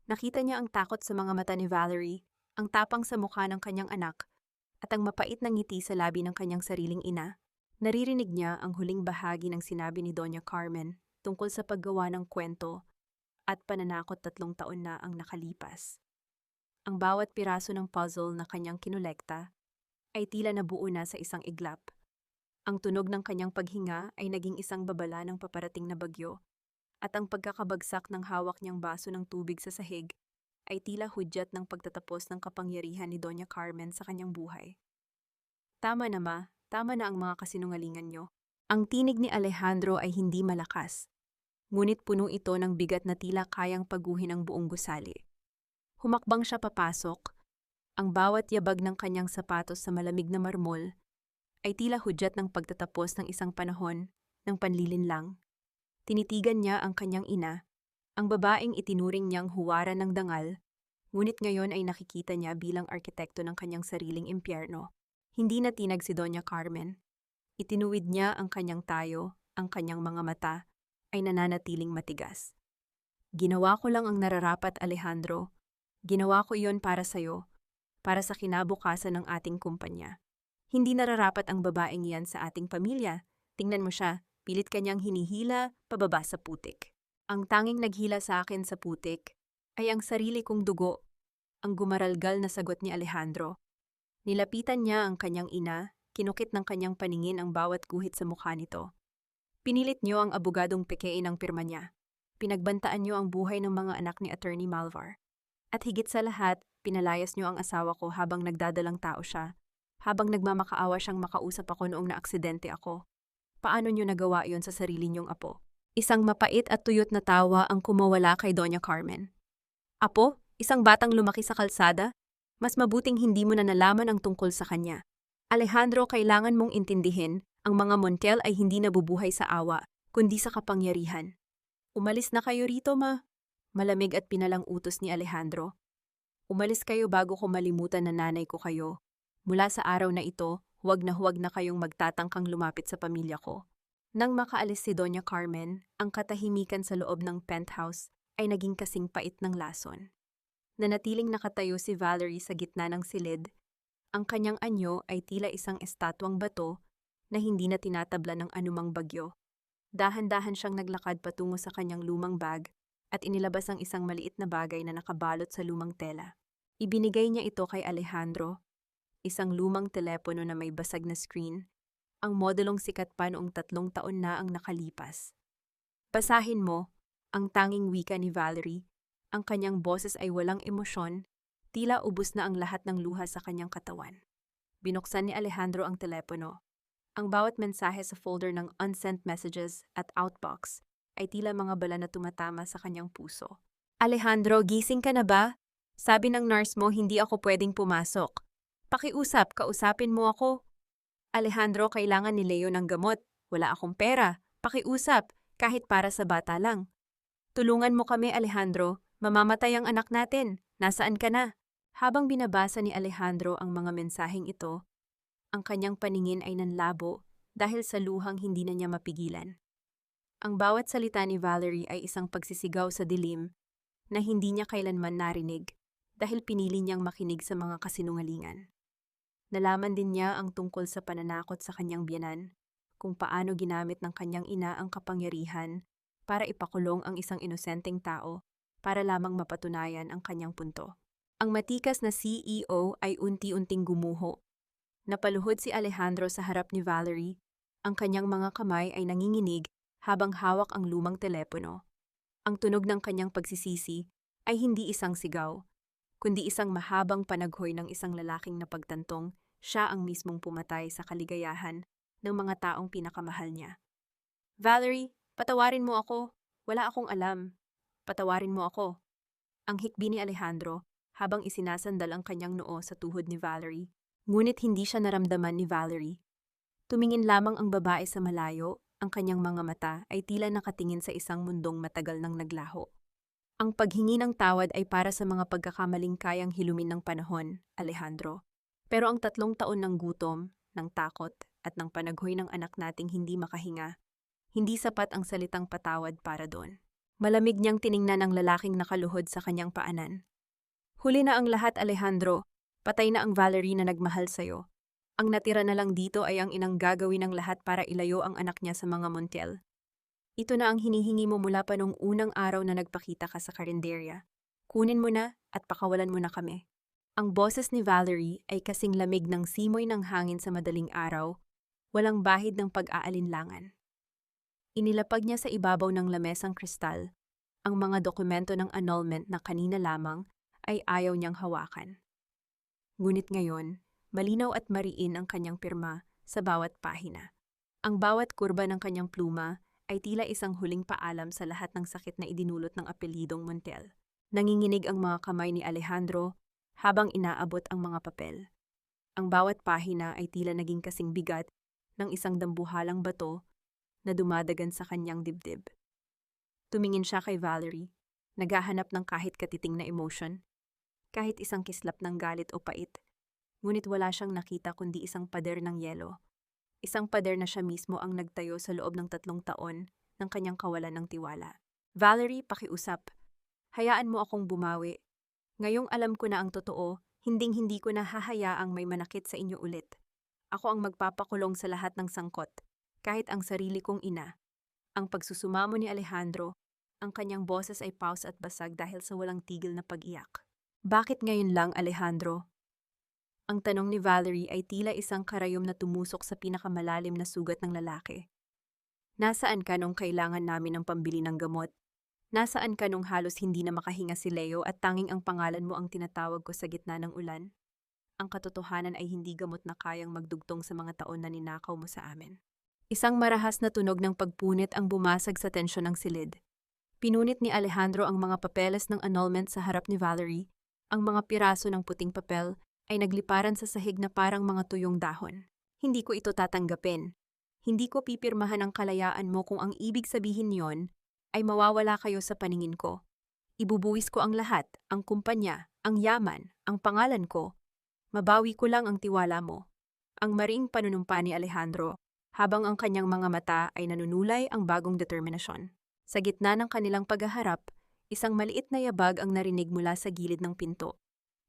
Nakita niya ang takot sa mga mata ni Valerie, ang tapang sa mukha ng kanyang anak, at ang mapait na ngiti sa labi ng kanyang sariling ina. Naririnig niya ang huling bahagi ng sinabi ni Doña Carmen tungkol sa paggawa ng kwento at pananakot 3 taon na ang nakalipas. Ang bawat piraso ng puzzle na kanyang kinolekta ay tila nabuo na sa isang iglap. Ang tunog ng kanyang paghinga ay naging isang babala ng paparating na bagyo, at ang pagkakabagsak ng hawak niyang baso ng tubig sa sahig ay tila hudyat ng pagtatapos ng kapangyarihan ni Doña Carmen sa kanyang buhay. Tama na ma, tama na ang mga kasinungalingan niyo. Ang tinig ni Alejandro ay hindi malakas, ngunit puno ito ng bigat na tila kayang paguhin ang buong gusali. Humakbang siya papasok, ang bawat yabag ng kanyang sapatos sa malamig na marmol ay tila hudyat ng pagtatapos ng isang panahon ng panlilinlang. Tinitigan niya ang kanyang ina, ang babaeng itinuring niyang huwara ng dangal, ngunit ngayon ay nakikita niya bilang arkitekto ng kanyang sariling impyerno. Hindi na tinag si Doña Carmen. Itinuwid niya ang kanyang tayo, ang kanyang mga mata ay nananatiling matigas. Ginawa ko lang ang nararapat, Alejandro. Ginawa ko iyon para sa'yo, para sa kinabukasan ng ating kumpanya. Hindi nararapat ang babaeng iyan sa ating pamilya. Tingnan mo siya. Pilit kanyang hinihila pababa sa putik. Ang tanging naghila sa akin sa putik ay ang sarili kong dugo, ang gumaralgal na sagot ni Alejandro. Nilapitan niya ang kanyang ina, kinukit ng kanyang paningin ang bawat guhit sa mukha nito. Pinilit niyo ang abogadong pekein ang pirma niya. Pinagbantaan niyo ang buhay ng mga anak ni Attorney Malvar. At higit sa lahat, pinalayas niyo ang asawa ko habang nagdadalang tao siya, habang nagmamakaawa siyang makausap ako noong naaksidente ako. Paano niyo nagawa iyon sa sarili niyong apo? Isang mapait at tuyot na tawa ang kumawala kay Doña Carmen. Apo, isang batang lumaki sa kalsada? Mas mabuting hindi mo na nalaman ang tungkol sa kanya. Alejandro, kailangan mong intindihin, ang mga Montiel ay hindi nabubuhay sa awa, kundi sa kapangyarihan. Umalis na kayo rito, ma. Malamig at pinalang utos ni Alejandro. Umalis kayo bago ko malimutan na nanay ko kayo. Mula sa araw na ito, huwag na kayong magtatangkang lumapit sa pamilya ko. Nang makaalis si Doña Carmen, ang katahimikan sa loob ng penthouse ay naging kasing pait ng lason. Nanatiling nakatayo si Valerie sa gitna ng silid. Ang kanyang anyo ay tila isang estatwang bato na hindi na tinatabla ng anumang bagyo. Dahan-dahan siyang naglakad patungo sa kanyang lumang bag at inilabas ang isang maliit na bagay na nakabalot sa lumang tela. Ibinigay niya ito kay Alejandro, isang lumang telepono na may basag na screen, ang modelong sikat pa noong 3 taon na ang nakalipas. Basahin mo, ang tanging wika ni Valerie, ang kanyang boses ay walang emosyon, tila ubos na ang lahat ng luha sa kanyang katawan. Binuksan ni Alejandro ang telepono. Ang bawat mensahe sa folder ng unsent messages at outbox ay tila mga bala na tumatama sa kanyang puso. Alejandro, gising ka na ba? Sabi ng nurse mo hindi ako pwedeng pumasok. Pakiusap, kausapin mo ako. Alejandro, kailangan ni Leo ng gamot. Wala akong pera. Pakiusap, kahit para sa bata lang. Tulungan mo kami, Alejandro. Mamamatay ang anak natin. Nasaan ka na? Habang binabasa ni Alejandro ang mga mensaheng ito, ang kanyang paningin ay nanlabo dahil sa luhang hindi na niya mapigilan. Ang bawat salita ni Valerie ay isang pagsisigaw sa dilim na hindi niya kailanman narinig dahil pinili niyang makinig sa mga kasinungalingan. Nalaman din niya ang tungkol sa pananakot sa kanyang biyenan, kung paano ginamit ng kanyang ina ang kapangyarihan para ipakulong ang isang inosenteng tao para lamang mapatunayan ang kanyang punto. Ang matikas na CEO ay unti-unting gumuho. Napaluhod si Alejandro sa harap ni Valerie. Ang kanyang mga kamay ay nanginginig habang hawak ang lumang telepono. Ang tunog ng kanyang pagsisisi ay hindi isang sigaw, kundi isang mahabang panaghoy ng isang lalaking napagtantong siya ang mismong pumatay sa kaligayahan ng mga taong pinakamahal niya. Valerie, patawarin mo ako. Wala akong alam. Patawarin mo ako. Ang hikbi ni Alejandro habang isinasandal ang kanyang noo sa tuhod ni Valerie. Ngunit hindi siya naramdaman ni Valerie. Tumingin lamang ang babae sa malayo, ang kanyang mga mata ay tila nakatingin sa isang mundong matagal nang naglaho. Ang paghingi ng tawad ay para sa mga pagkakamaling kayang hilumin ng panahon, Alejandro. Pero ang 3 taon ng gutom, ng takot, at ng panaghoy ng anak nating hindi makahinga, hindi sapat ang salitang patawad para doon. Malamig niyang tiningnan ang lalaking nakaluhod sa kanyang paanan. Huli na ang lahat, Alejandro. Patay na ang Valerie na nagmahal sa'yo. Ang natira na lang dito ay ang inang gagawin ng lahat para ilayo ang anak niya sa mga Montiel. Ito na ang hinihingi mo mula pa nung unang araw na nagpakita ka sa karinderya. Kunin mo na at pakawalan mo na kami. Ang boses ni Valerie ay kasing lamig ng simoy ng hangin sa madaling araw, walang bahid ng pag-aalinlangan. Inilapag niya sa ibabaw ng lamesang kristal. Ang mga dokumento ng annulment na kanina lamang ay ayaw niyang hawakan. Ngunit ngayon, malinaw at mariin ang kanyang pirma sa bawat pahina. Ang bawat kurba ng kanyang pluma ay tila isang huling paalam sa lahat ng sakit na idinulot ng apelidong Montiel. Nanginginig ang mga kamay ni Alejandro habang inaabot ang mga papel. Ang bawat pahina ay tila naging kasing bigat ng isang dambuhalang bato na dumadagan sa kanyang dibdib. Tumingin siya kay Valerie, naghahanap ng kahit katiting na emotion, kahit isang kislap ng galit o pait. Ngunit wala siyang nakita kundi isang pader ng yelo. Isang pader na siya mismo ang nagtayo sa loob ng 3 taon ng kanyang kawalan ng tiwala. Valerie, pakiusap. Hayaan mo akong bumawi. Ngayong alam ko na ang totoo, hinding-hindi ko na hahayaang may manakit sa inyo ulit. Ako ang magpapakulong sa lahat ng sangkot, kahit ang sarili kong ina. Ang pagsusumamo ni Alejandro, ang kanyang boses ay pause at basag dahil sa walang tigil na pag-iyak. Bakit ngayon lang, Alejandro? Ang tanong ni Valerie ay tila isang karayom na tumusok sa pinakamalalim na sugat ng lalaki. Nasaan ka nung kailangan namin ng pambili ng gamot? Nasaan ka nung halos hindi na makahinga si Leo at tanging ang pangalan mo ang tinatawag ko sa gitna ng ulan? Ang katotohanan ay hindi gamot na kayang magdugtong sa mga taon na ninakaw mo sa amin. Isang marahas na tunog ng pagpunit ang bumasag sa tensyon ng silid. Pinunit ni Alejandro ang mga papeles ng annulment sa harap ni Valerie. Ang mga piraso ng puting papel ay nagliparan sa sahig na parang mga tuyong dahon. Hindi ko ito tatanggapin. Hindi ko pipirmahan ang kalayaan mo kung ang ibig sabihin niyon ay mawawala kayo sa paningin ko. Ibubuwis ko ang lahat, ang kumpanya, ang yaman, ang pangalan ko. Mabawi ko lang ang tiwala mo. Ang mariing panunumpa ni Alejandro, habang ang kanyang mga mata ay nanunulay ang bagong determinasyon. Sa gitna ng kanilang paghaharap, isang maliit na yabag ang narinig mula sa gilid ng pinto.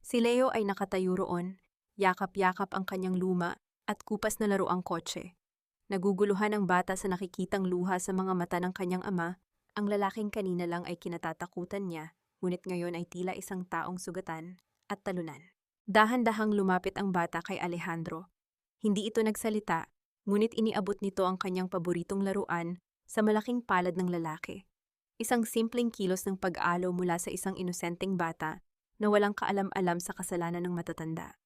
Si Leo ay nakatayo roon, yakap-yakap ang kanyang luma at kupas na laruang kotse. Naguguluhan ang bata sa nakikitang luha sa mga mata ng kanyang ama. Ang lalaking kanina lang ay kinatatakutan niya, ngunit ngayon ay tila isang taong sugatan at talunan. Dahan-dahang lumapit ang bata kay Alejandro. Hindi ito nagsalita, ngunit iniabot nito ang kanyang paboritong laruan sa malaking palad ng lalaki. Isang simpleng kilos ng pag-alo mula sa isang inosenteng bata na walang kaalam-alam sa kasalanan ng matatanda.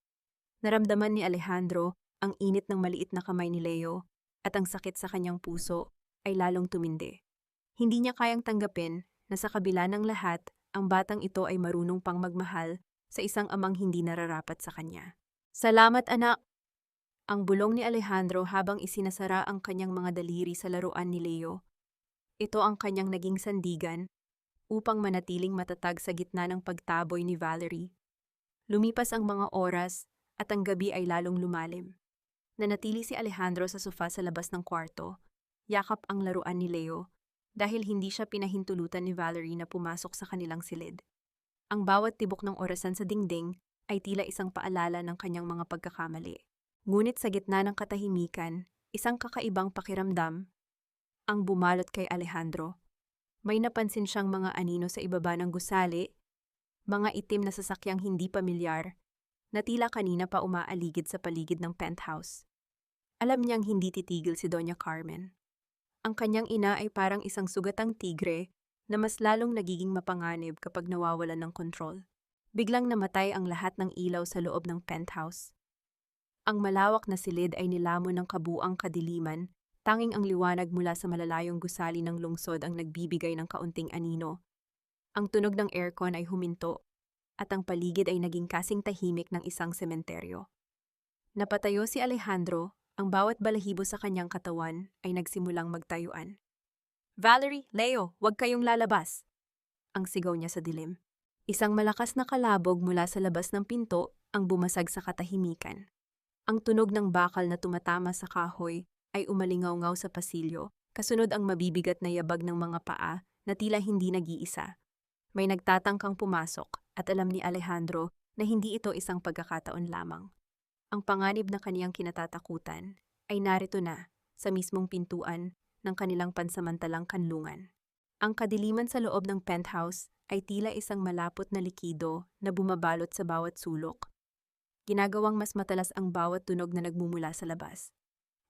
Naramdaman ni Alejandro ang init ng maliit na kamay ni Leo at ang sakit sa kanyang puso ay lalong tumindi. Hindi niya kayang tanggapin na sa kabila ng lahat, ang batang ito ay marunong pang magmahal sa isang amang hindi nararapat sa kanya. Salamat, anak! Ang bulong ni Alejandro habang isinasara ang kanyang mga daliri sa laruan ni Leo. Ito ang kanyang naging sandigan upang manatiling matatag sa gitna ng pagtaboy ni Valerie. Lumipas ang mga oras at ang gabi ay lalong lumalim. Nanatili si Alejandro sa sofa sa labas ng kwarto, yakap ang laruan ni Leo, dahil hindi siya pinahintulutan ni Valerie na pumasok sa kanilang silid. Ang bawat tibok ng orasan sa dingding ay tila isang paalala ng kanyang mga pagkakamali. Ngunit sa gitna ng katahimikan, isang kakaibang pakiramdam ang bumalot kay Alejandro. May napansin siyang mga anino sa ibaba ng gusali, mga itim na sasakyang hindi pamilyar, na tila kanina pa umaaligid sa paligid ng penthouse. Alam niyang hindi titigil si Doña Carmen. Ang kanyang ina ay parang isang sugatang tigre na mas lalong nagiging mapanganib kapag nawawalan ng kontrol. Biglang namatay ang lahat ng ilaw sa loob ng penthouse. Ang malawak na silid ay nilamon ng kabuang kadiliman, tanging ang liwanag mula sa malalayong gusali ng lungsod ang nagbibigay ng kaunting anino. Ang tunog ng aircon ay huminto, at ang paligid ay naging kasing tahimik ng isang sementeryo. Napatayo si Alejandro, ang bawat balahibo sa kanyang katawan ay nagsimulang magtayuan. "Valerie, Leo, huwag kayong lalabas!" Ang sigaw niya sa dilim. Isang malakas na kalabog mula sa labas ng pinto ang bumasag sa katahimikan. Ang tunog ng bakal na tumatama sa kahoy ay umalingaw-ngaw sa pasilyo, kasunod ang mabibigat na yabag ng mga paa na tila hindi nag-iisa. May nagtatangkang pumasok at alam ni Alejandro na hindi ito isang pagkakataon lamang. Ang panganib na kaniyang kinatatakutan ay narito na sa mismong pintuan ng kanilang pansamantalang kanlungan. Ang kadiliman sa loob ng penthouse ay tila isang malapot na likido na bumabalot sa bawat sulok. Ginagawang mas matalas ang bawat tunog na nagmumula sa labas.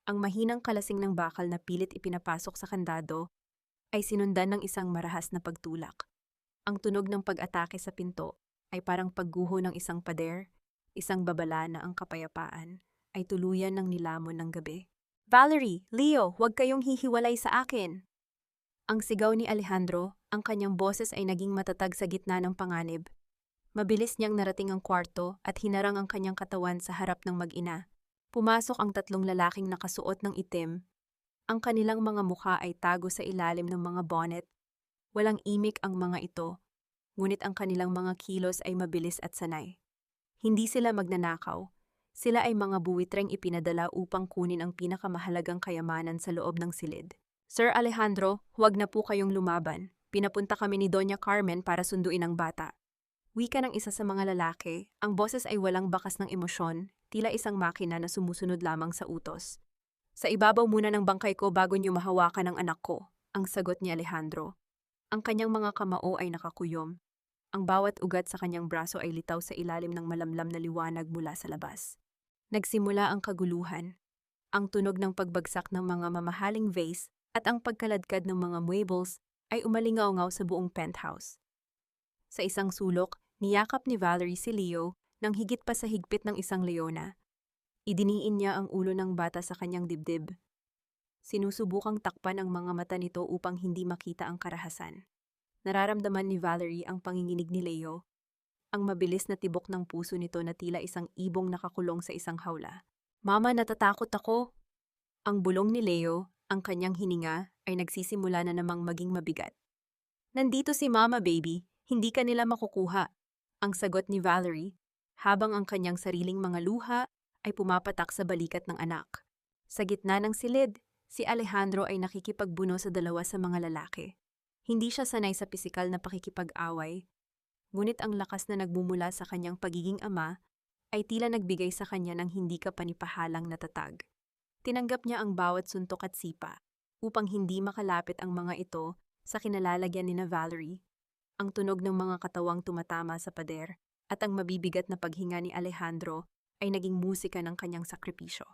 Ang mahinang kalasing ng bakal na pilit ipinapasok sa kandado ay sinundan ng isang marahas na pagtulak. Ang tunog ng pag-atake sa pinto ay parang pagguho ng isang pader, isang babala na ang kapayapaan ay tuluyan ng nilamon ng gabi. "Valerie, Leo, huwag kayong hihiwalay sa akin!" Ang sigaw ni Alejandro, ang kanyang boses ay naging matatag sa gitna ng panganib. Mabilis niyang narating ang kwarto at hinarang ang kanyang katawan sa harap ng mag-ina. Pumasok ang tatlong lalaking nakasuot ng itim. Ang kanilang mga mukha ay tago sa ilalim ng mga bonnet. Walang imik ang mga ito, ngunit ang kanilang mga kilos ay mabilis at sanay. Hindi sila magnanakaw. Sila ay mga buwitreng ipinadala upang kunin ang pinakamahalagang kayamanan sa loob ng silid. "Sir Alejandro, huwag na po kayong lumaban. Pinapunta kami ni Doña Carmen para sunduin ang bata." Wika ng isa sa mga lalaki, ang boses ay walang bakas ng emosyon, tila isang makina na sumusunod lamang sa utos. "Sa ibabaw muna ng bangkay ko bago niyo mahawakan ang anak ko," ang sagot ni Alejandro. Ang kanyang mga kamao ay nakakuyom. Ang bawat ugat sa kanyang braso ay litaw sa ilalim ng malamlam na liwanag mula sa labas. Nagsimula ang kaguluhan. Ang tunog ng pagbagsak ng mga mamahaling vase at ang pagkaladkad ng mga muebles ay umalingaw-ngaw sa buong penthouse. Sa isang sulok, niyakap ni Valerie si Leo nang higit pa sa higpit ng isang leona. Idiniin niya ang ulo ng bata sa kanyang dibdib. Sinusubukang takpan ang mga mata nito upang hindi makita ang karahasan. Nararamdaman ni Valerie ang panginginig ni Leo, ang mabilis na tibok ng puso nito na tila isang ibong nakakulong sa isang hawla. "Mama, natatakot ako!" Ang bulong ni Leo, ang kanyang hininga, ay nagsisimula na namang maging mabigat. "Nandito si Mama, baby. Hindi ka nila makukuha," ang sagot ni Valerie, habang ang kanyang sariling mga luha ay pumapatak sa balikat ng anak. Sa gitna ng silid, si Alejandro ay nakikipagbuno sa dalawa sa mga lalaki. Hindi siya sanay sa pisikal na pakikipag-away, ngunit ang lakas na nagmumula sa kanyang pagiging ama ay tila nagbigay sa kanya ng hindi kapanipahalang na tatag. Tinanggap niya ang bawat suntok at sipa, upang hindi makalapit ang mga ito sa kinalalagyan ni Valerie. Ang tunog ng mga katawang tumatama sa pader at ang mabibigat na paghinga ni Alejandro ay naging musika ng kanyang sakripisyo.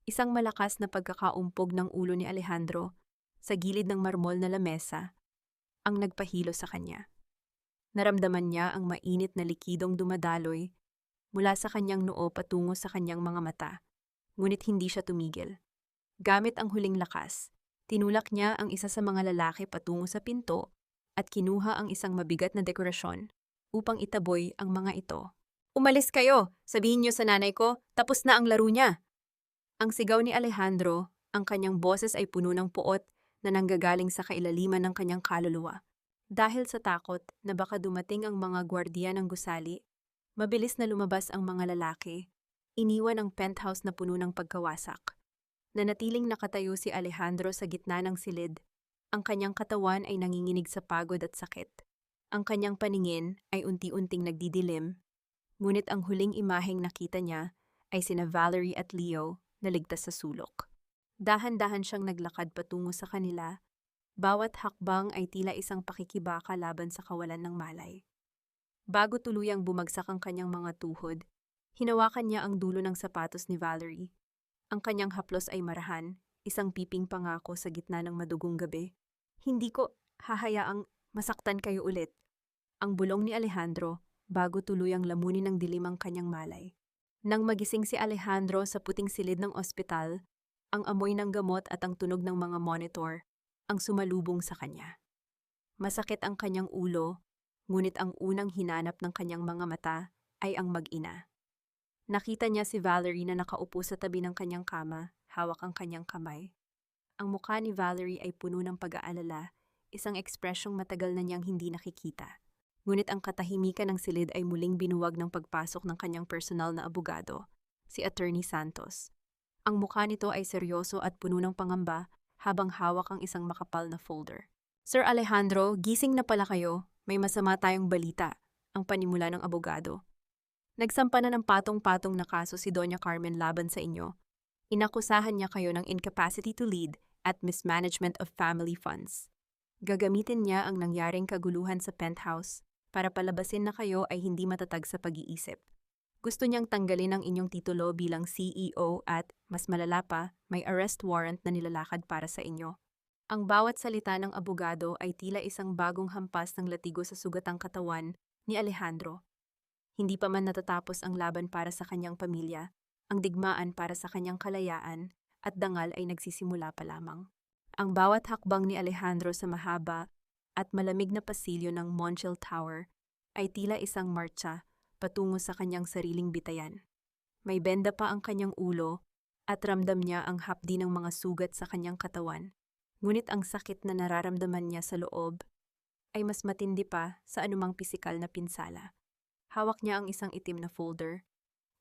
Isang malakas na pagkakaumpog ng ulo ni Alejandro sa gilid ng marmol na lamesa ang nagpahilo sa kanya. Naramdaman niya ang mainit na likidong dumadaloy mula sa kanyang noo patungo sa kanyang mga mata, ngunit hindi siya tumigil. Gamit ang huling lakas, tinulak niya ang isa sa mga lalaki patungo sa pinto at kinuha ang isang mabigat na dekorasyon upang itaboy ang mga ito. "Umalis kayo! Sabihin niyo sa nanay ko, tapos na ang laro niya!" Ang sigaw ni Alejandro, ang kanyang boses ay puno ng puot na nanggagaling sa kailaliman ng kanyang kaluluwa. Dahil sa takot na baka dumating ang mga gwardiya ng gusali, mabilis na lumabas ang mga lalaki. Iniwan ang penthouse na puno ng pagkawasak. Nanatiling nakatayo si Alejandro sa gitna ng silid. Ang kanyang katawan ay nanginginig sa pagod at sakit. Ang kanyang paningin ay unti-unting nagdidilim, ngunit ang huling imaheng nakita niya ay sina Valerie at Leo na ligtas sa sulok. Dahan-dahan siyang naglakad patungo sa kanila, Bawat hakbang ay tila isang pakikibaka laban sa kawalan ng malay. Bago tuluyang bumagsak ang kanyang mga tuhod, hinawakan niya ang dulo ng sapatos ni Valerie. Ang kanyang haplos ay marahan, isang piping pangako sa gitna ng madugong gabi. Hindi ko hahayaang masaktan kayo ulit. Ang bulong ni Alejandro bago tuluyang lamunin ng dilim ang kanyang malay. Nang magising si Alejandro sa puting silid ng ospital, ang amoy ng gamot at ang tunog ng mga monitor ang sumalubong sa kanya. Masakit ang kanyang ulo, ngunit ang unang hinanap ng kanyang mga mata ay ang mag-ina. Nakita niya si Valerie na nakaupo sa tabi ng kanyang kama, hawak ang kanyang kamay. Ang mukha ni Valerie ay puno ng pag-aalala, isang ekspresyong matagal na niyang hindi nakikita. Ngunit ang katahimikan ng silid ay muling binuwag ng pagpasok ng kanyang personal na abogado, si Attorney Santos. Ang mukha nito ay seryoso at puno ng pangamba habang hawak ang isang makapal na folder. Sir Alejandro, gising na pala kayo. May masama tayong balita, ang panimula ng abogado. Nagsampa na ng patong-patong na kaso si Doña Carmen laban sa inyo. Inakusahan niya kayo ng incapacity to lead at mismanagement of family funds. Gagamitin niya ang nangyaring kaguluhan sa penthouse para palabasin na kayo ay hindi matatag sa pag-iisip. Gusto niyang tanggalin ang inyong titulo bilang CEO at, mas malala pa, may arrest warrant na nilalakad para sa inyo. Ang bawat salita ng abogado ay tila isang bagong hampas ng latigo sa sugatang katawan ni Alejandro. Hindi pa man natatapos ang laban para sa kanyang pamilya, ang digmaan para sa kanyang kalayaan, at dangal ay nagsisimula pa lamang. Ang bawat hakbang ni Alejandro sa mahaba at malamig na pasilyo ng Montiel Tower ay tila isang martsa patungo sa kanyang sariling bitayan. May benda pa ang kanyang ulo at ramdam niya ang hapdi ng mga sugat sa kanyang katawan. Ngunit ang sakit na nararamdaman niya sa loob ay mas matindi pa sa anumang pisikal na pinsala. Hawak niya ang isang itim na folder,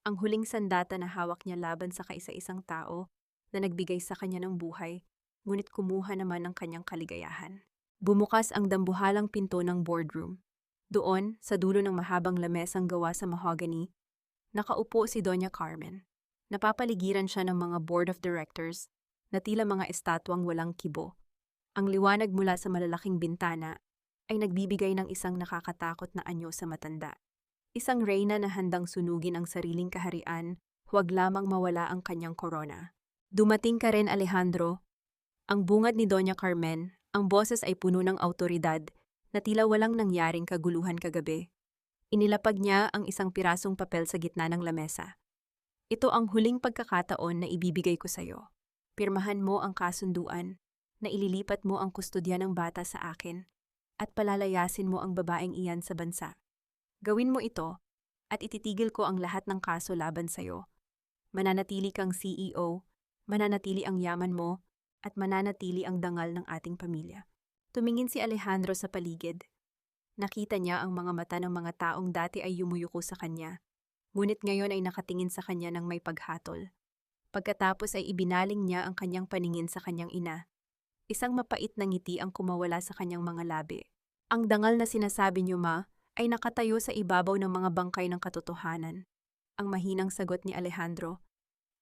ang huling sandata na hawak niya laban sa kaisa-isang tao na nagbigay sa kanya ng buhay, ngunit kumuha naman ng kanyang kaligayahan. Bumukas ang dambuhalang pinto ng boardroom. Doon, sa dulo ng mahabang lamesang gawa sa mahogany, nakaupo si Doña Carmen. Napapaligiran siya ng mga board of directors na tila mga estatwang walang kibo. Ang liwanag mula sa malalaking bintana ay nagbibigay ng isang nakakatakot na anyo sa matanda. Isang reyna na handang sunugin ang sariling kaharian, huwag lamang mawala ang kanyang korona. Dumating ka rin, Alejandro. Ang bungad ni Doña Carmen, ang boses ay puno ng awtoridad na tila walang nangyaring kaguluhan kagabi. Inilapag niya ang isang pirasong papel sa gitna ng lamesa. Ito ang huling pagkakataon na ibibigay ko sa iyo. Pirmahan mo ang kasunduan na ililipat mo ang kustodya ng bata sa akin at palalayasin mo ang babaeng iyan sa bansa. Gawin mo ito at ititigil ko ang lahat ng kaso laban sa iyo. Mananatili kang CEO, mananatili ang yaman mo, at mananatili ang dangal ng ating pamilya. Tumingin si Alejandro sa paligid. Nakita niya ang mga mata ng mga taong dati ay yumuyuko sa kanya, ngunit ngayon ay nakatingin sa kanya ng may paghatol. Pagkatapos ay ibinaling niya ang kanyang paningin sa kanyang ina. Isang mapait na ngiti ang kumawala sa kanyang mga labi. Ang dangal na sinasabi niyo, Ma, ay nakatayo sa ibabaw ng mga bangkay ng katotohanan. Ang mahinang sagot ni Alejandro.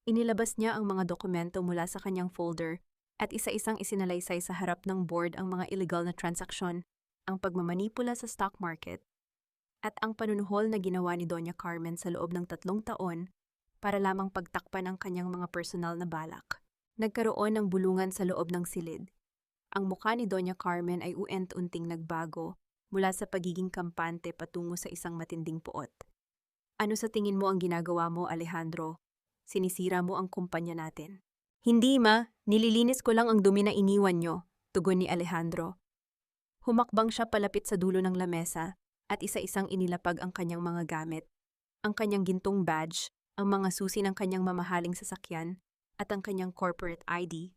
Inilabas niya ang mga dokumento mula sa kanyang folder at isa-isang isinalaysay sa harap ng board ang mga illegal na transaksyon, ang pagmamanipula sa stock market, at ang panunuhol na ginawa ni Doña Carmen sa loob ng 3 taon para lamang pagtakpan ang kanyang mga personal na balak. Nagkaroon ng bulungan sa loob ng silid. Ang mukha ni Doña Carmen ay uent-unting nagbago mula sa pagiging kampante patungo sa isang matinding puot. Ano sa tingin mo ang ginagawa mo, Alejandro? Sinisira mo ang kumpanya natin. Hindi, Ma. Nililinis ko lang ang dumi na iniwan nyo, tugon ni Alejandro. Humakbang siya palapit sa dulo ng lamesa at isa-isang inilapag ang kanyang mga gamit, ang kanyang gintong badge, ang mga susi ng kanyang mamahaling sasakyan, at ang kanyang corporate ID.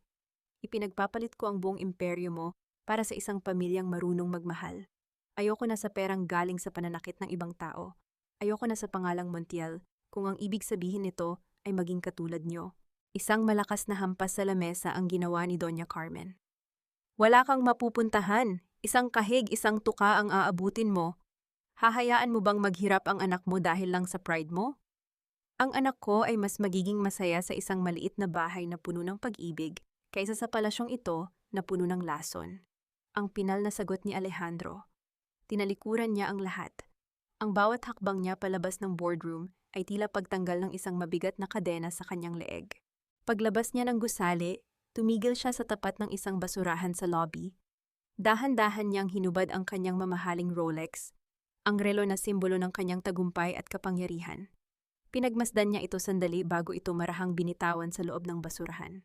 Ipinagpapalit ko ang buong imperyo mo para sa isang pamilyang marunong magmahal. Ayoko na sa perang galing sa pananakit ng ibang tao. Ayoko na sa pangalang Montiel kung ang ibig sabihin nito ay maging katulad nyo. Isang malakas na hampas sa lamesa ang ginawa ni Doña Carmen. Wala kang mapupuntahan. Isang kahig, isang tuka ang aabutin mo. Hahayaan mo bang maghirap ang anak mo dahil lang sa pride mo? Ang anak ko ay mas magiging masaya sa isang maliit na bahay na puno ng pag-ibig kaysa sa palasyong ito na puno ng lason. Ang pinal na sagot ni Alejandro. Tinalikuran niya ang lahat. Ang bawat hakbang niya palabas ng boardroom ay tila pagtanggal ng isang mabigat na kadena sa kanyang leeg. Paglabas niya ng gusali, tumigil siya sa tapat ng isang basurahan sa lobby. Dahan-dahan niyang hinubad ang kanyang mamahaling Rolex, ang relo na simbolo ng kanyang tagumpay at kapangyarihan. Pinagmasdan niya ito sandali bago ito marahang binitawan sa loob ng basurahan.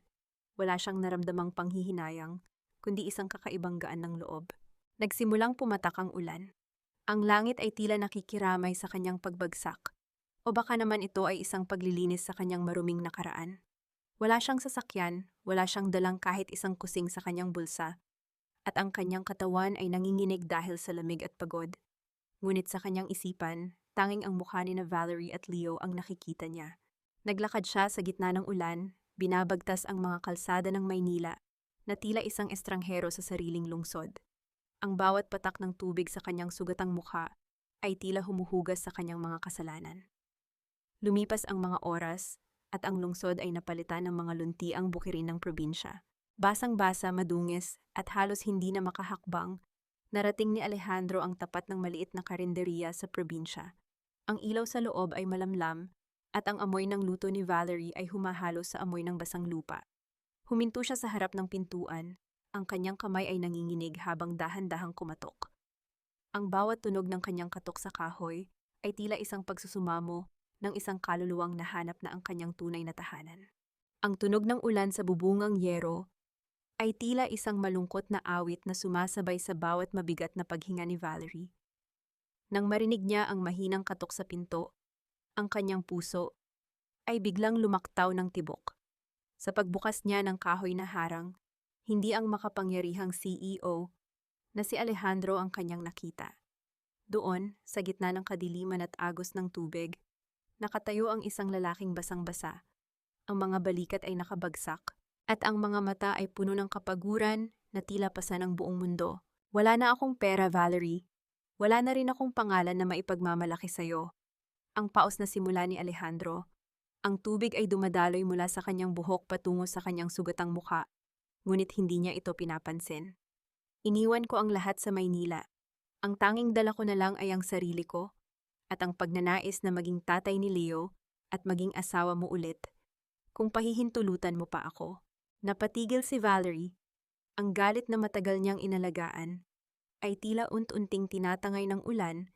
Wala siyang naramdamang panghihinayang, kundi isang kakaibang gaan ng loob. Nagsimulang pumatak ang ulan. Ang langit ay tila nakikiramay sa kanyang pagbagsak. O baka naman ito ay isang paglilinis sa kanyang maruming nakaraan. Wala siyang sasakyan, wala siyang dalang kahit isang kusing sa kanyang bulsa, at ang kanyang katawan ay nanginginig dahil sa lamig at pagod. Ngunit sa kanyang isipan, tanging ang mukha ni na Valerie at Leo ang nakikita niya. Naglakad siya sa gitna ng ulan, binabagtas ang mga kalsada ng Maynila, na tila isang estranghero sa sariling lungsod. Ang bawat patak ng tubig sa kanyang sugatang mukha ay tila humuhugas sa kanyang mga kasalanan. Lumipas ang mga oras at ang lungsod ay napalitan ng mga luntiang bukirin ng probinsya. Basang-basa, madungis at halos hindi na makahakbang, narating ni Alejandro ang tapat ng maliit na karinderiya sa probinsya. Ang ilaw sa loob ay malamlam at ang amoy ng luto ni Valerie ay humahalo sa amoy ng basang lupa. Huminto siya sa harap ng pintuan, ang kanyang kamay ay nanginginig habang dahan-dahang kumatok. Ang bawat tunog ng kanyang katok sa kahoy ay tila isang pagsusumamo ng isang kaluluwang nahanap na ang kanyang tunay na tahanan. Ang tunog ng ulan sa bubungang yero ay tila isang malungkot na awit na sumasabay sa bawat mabigat na paghinga ni Valerie. Nang marinig niya ang mahinang katok sa pinto, ang kanyang puso ay biglang lumaktaw ng tibok. Sa pagbukas niya ng kahoy na harang, hindi ang makapangyarihang CEO na si Alejandro ang kanyang nakita. Doon, sa gitna ng kadiliman at agos ng tubig, nakatayo ang isang lalaking basang-basa. Ang mga balikat ay nakabagsak, at ang mga mata ay puno ng kapaguran na tila pasan ng buong mundo. Wala na akong pera, Valerie. Wala na rin akong pangalan na maipagmamalaki sa'yo. Ang paos na simula ni Alejandro. Ang tubig ay dumadaloy mula sa kanyang buhok patungo sa kanyang sugatang mukha, ngunit hindi niya ito pinapansin. Iniwan ko ang lahat sa Maynila. Ang tanging dala ko na lang ay ang sarili ko, at ang pagnanais na maging tatay ni Leo at maging asawa mo ulit. Kung pahihintulutan mo pa ako. Napatigil si Valerie. Ang galit na matagal niyang inalagaan ay tila unt-unting tinatangay ng ulan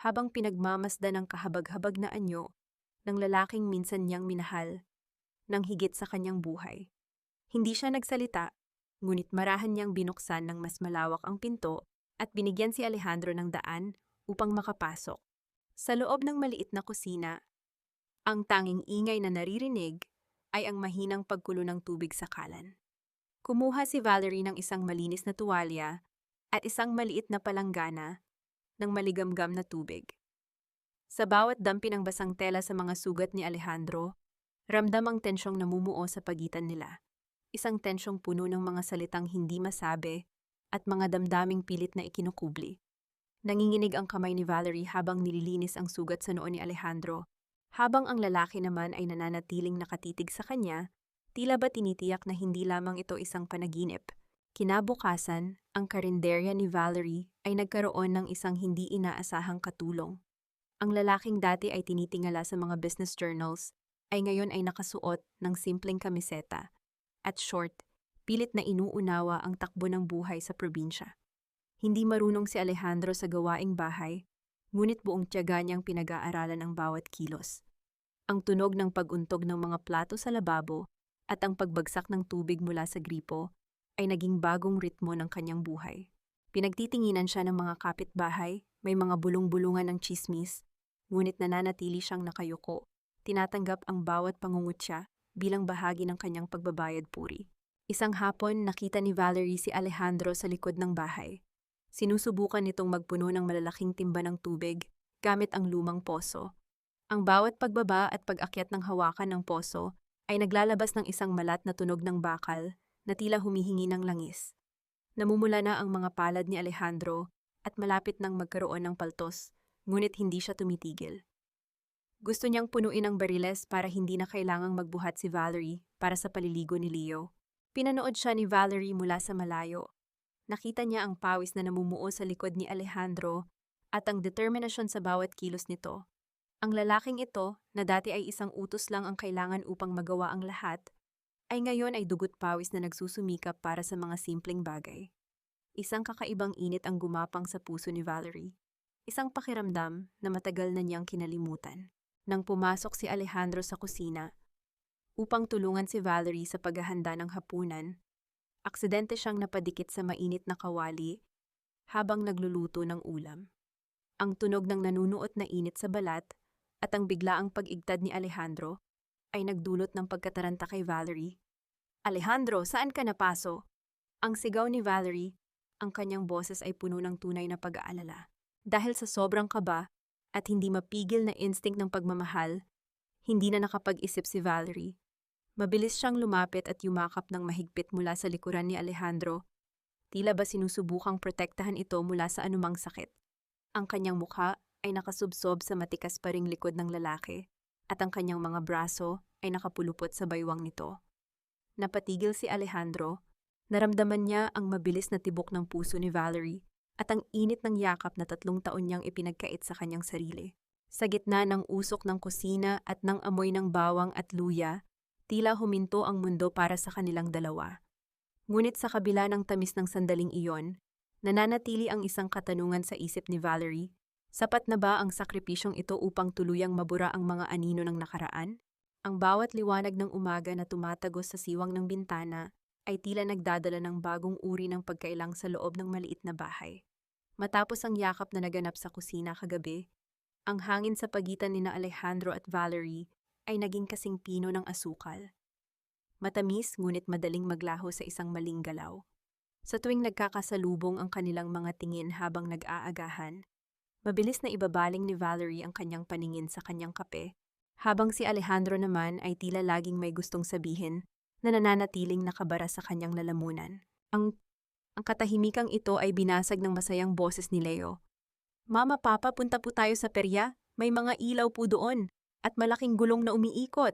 habang pinagmamasdan ng kahabag-habag na anyo ng lalaking minsan niyang minahal nang higit sa kanyang buhay. Hindi siya nagsalita, ngunit marahan niyang binuksan ng mas malawak ang pinto at binigyan si Alejandro ng daan upang makapasok. Sa loob ng maliit na kusina, ang tanging ingay na naririnig ay ang mahinang pagkulo ng tubig sa kalan. Kumuha si Valerie ng isang malinis na tuwalya at isang maliit na palanggana ng maligamgam na tubig. Sa bawat dampi ng basang tela sa mga sugat ni Alejandro, ramdam ang tensyong namumuo sa pagitan nila. Isang tensyong puno ng mga salitang hindi masabi at mga damdaming pilit na ikinukubli. Nanginginig ang kamay ni Valerie habang nililinis ang sugat sa noo ni Alejandro, habang ang lalaki naman ay nananatiling nakatitig sa kanya, tila ba tinitiyak na hindi lamang ito isang panaginip. Kinabukasan, ang karinderya ni Valerie ay nagkaroon ng isang hindi inaasahang katulong. Ang lalaking dati ay tinitingala sa mga business journals ay ngayon ay nakasuot ng simpleng kamiseta at short, pilit na inuunawa ang takbo ng buhay sa probinsya. Hindi marunong si Alejandro sa gawaing bahay, ngunit buong tiyaga niyang pinag-aaralan ang bawat kilos. Ang tunog ng pag-untog ng mga plato sa lababo at ang pagbagsak ng tubig mula sa gripo ay naging bagong ritmo ng kanyang buhay. Pinagtitinginan siya ng mga kapitbahay, may mga bulong-bulungan ng tsismis, ngunit nananatili siyang nakayuko. Tinatanggap ang bawat pangungutya bilang bahagi ng kanyang pagbabayad puri. Isang hapon, nakita ni Valerie si Alejandro sa likod ng bahay. Sinusubukan nitong magpuno ng malalaking timba ng tubig gamit ang lumang poso. Ang bawat pagbaba at pag-akyat ng hawakan ng poso ay naglalabas ng isang malat na tunog ng bakal na tila humihingi ng langis. Namumula na ang mga palad ni Alejandro at malapit nang magkaroon ng paltos, ngunit hindi siya tumitigil. Gusto niyang punuin ang bariles para hindi na kailangang magbuhat si Valerie para sa paliligo ni Leo. Pinanood siya ni Valerie mula sa malayo. Nakita niya ang pawis na namumuo sa likod ni Alejandro at ang determinasyon sa bawat kilos nito. Ang lalaking ito, na dati ay isang utos lang ang kailangan upang magawa ang lahat, ay ngayon ay dugot pawis na nagsusumikap para sa mga simpleng bagay. Isang kakaibang init ang gumapang sa puso ni Valerie. Isang pakiramdam na matagal na niyang kinalimutan. Nang pumasok si Alejandro sa kusina upang tulungan si Valerie sa paghahanda ng hapunan, aksidente siyang napadikit sa mainit na kawali habang nagluluto ng ulam. Ang tunog ng nanunuot na init sa balat at ang biglaang pag-igtad ni Alejandro ay nagdulot ng pagkataranta kay Valerie. "Alejandro, saan ka napaso?" Ang sigaw ni Valerie, ang kanyang boses ay puno ng tunay na pag-aalala. Dahil sa sobrang kaba at hindi mapigil na instinct ng pagmamahal, hindi na nakapag-isip si Valerie. Mabilis siyang lumapit at yumakap ng mahigpit mula sa likuran ni Alejandro. Tila ba sinusubukang protektahan ito mula sa anumang sakit. Ang kanyang mukha ay nakasubsob sa matikas pa ring likod ng lalaki at ang kanyang mga braso ay nakapulupot sa baywang nito. Napatigil si Alejandro. Naramdaman niya ang mabilis na tibok ng puso ni Valerie at ang init ng yakap na 3 taon niyang ipinagkait sa kanyang sarili. Sa gitna ng usok ng kusina at ng amoy ng bawang at luya, tila huminto ang mundo para sa kanilang dalawa. Ngunit sa kabila ng tamis ng sandaling iyon, nananatili ang isang katanungan sa isip ni Valerie. Sapat na ba ang sakripisyong ito upang tuluyang mabura ang mga anino ng nakaraan? Ang bawat liwanag ng umaga na tumatagos sa siwang ng bintana ay tila nagdadala ng bagong uri ng pagkailang sa loob ng maliit na bahay. Matapos ang yakap na naganap sa kusina kagabi, ang hangin sa pagitan ni Alejandro at Valerie ay naging kasing pino ng asukal. Matamis ngunit madaling maglaho sa isang maling galaw. Sa tuwing nagkakasalubong ang kanilang mga tingin habang nag-aagahan, mabilis na ibabaling ni Valerie ang kanyang paningin sa kanyang kape, habang si Alejandro naman ay tila laging may gustong sabihin na nananatiling nakabara sa kanyang lalamunan. Ang katahimikang ito ay binasag ng masayang boses ni Leo. "Mama, Papa, punta po tayo sa perya. May mga ilaw po doon at malaking gulong na umiikot."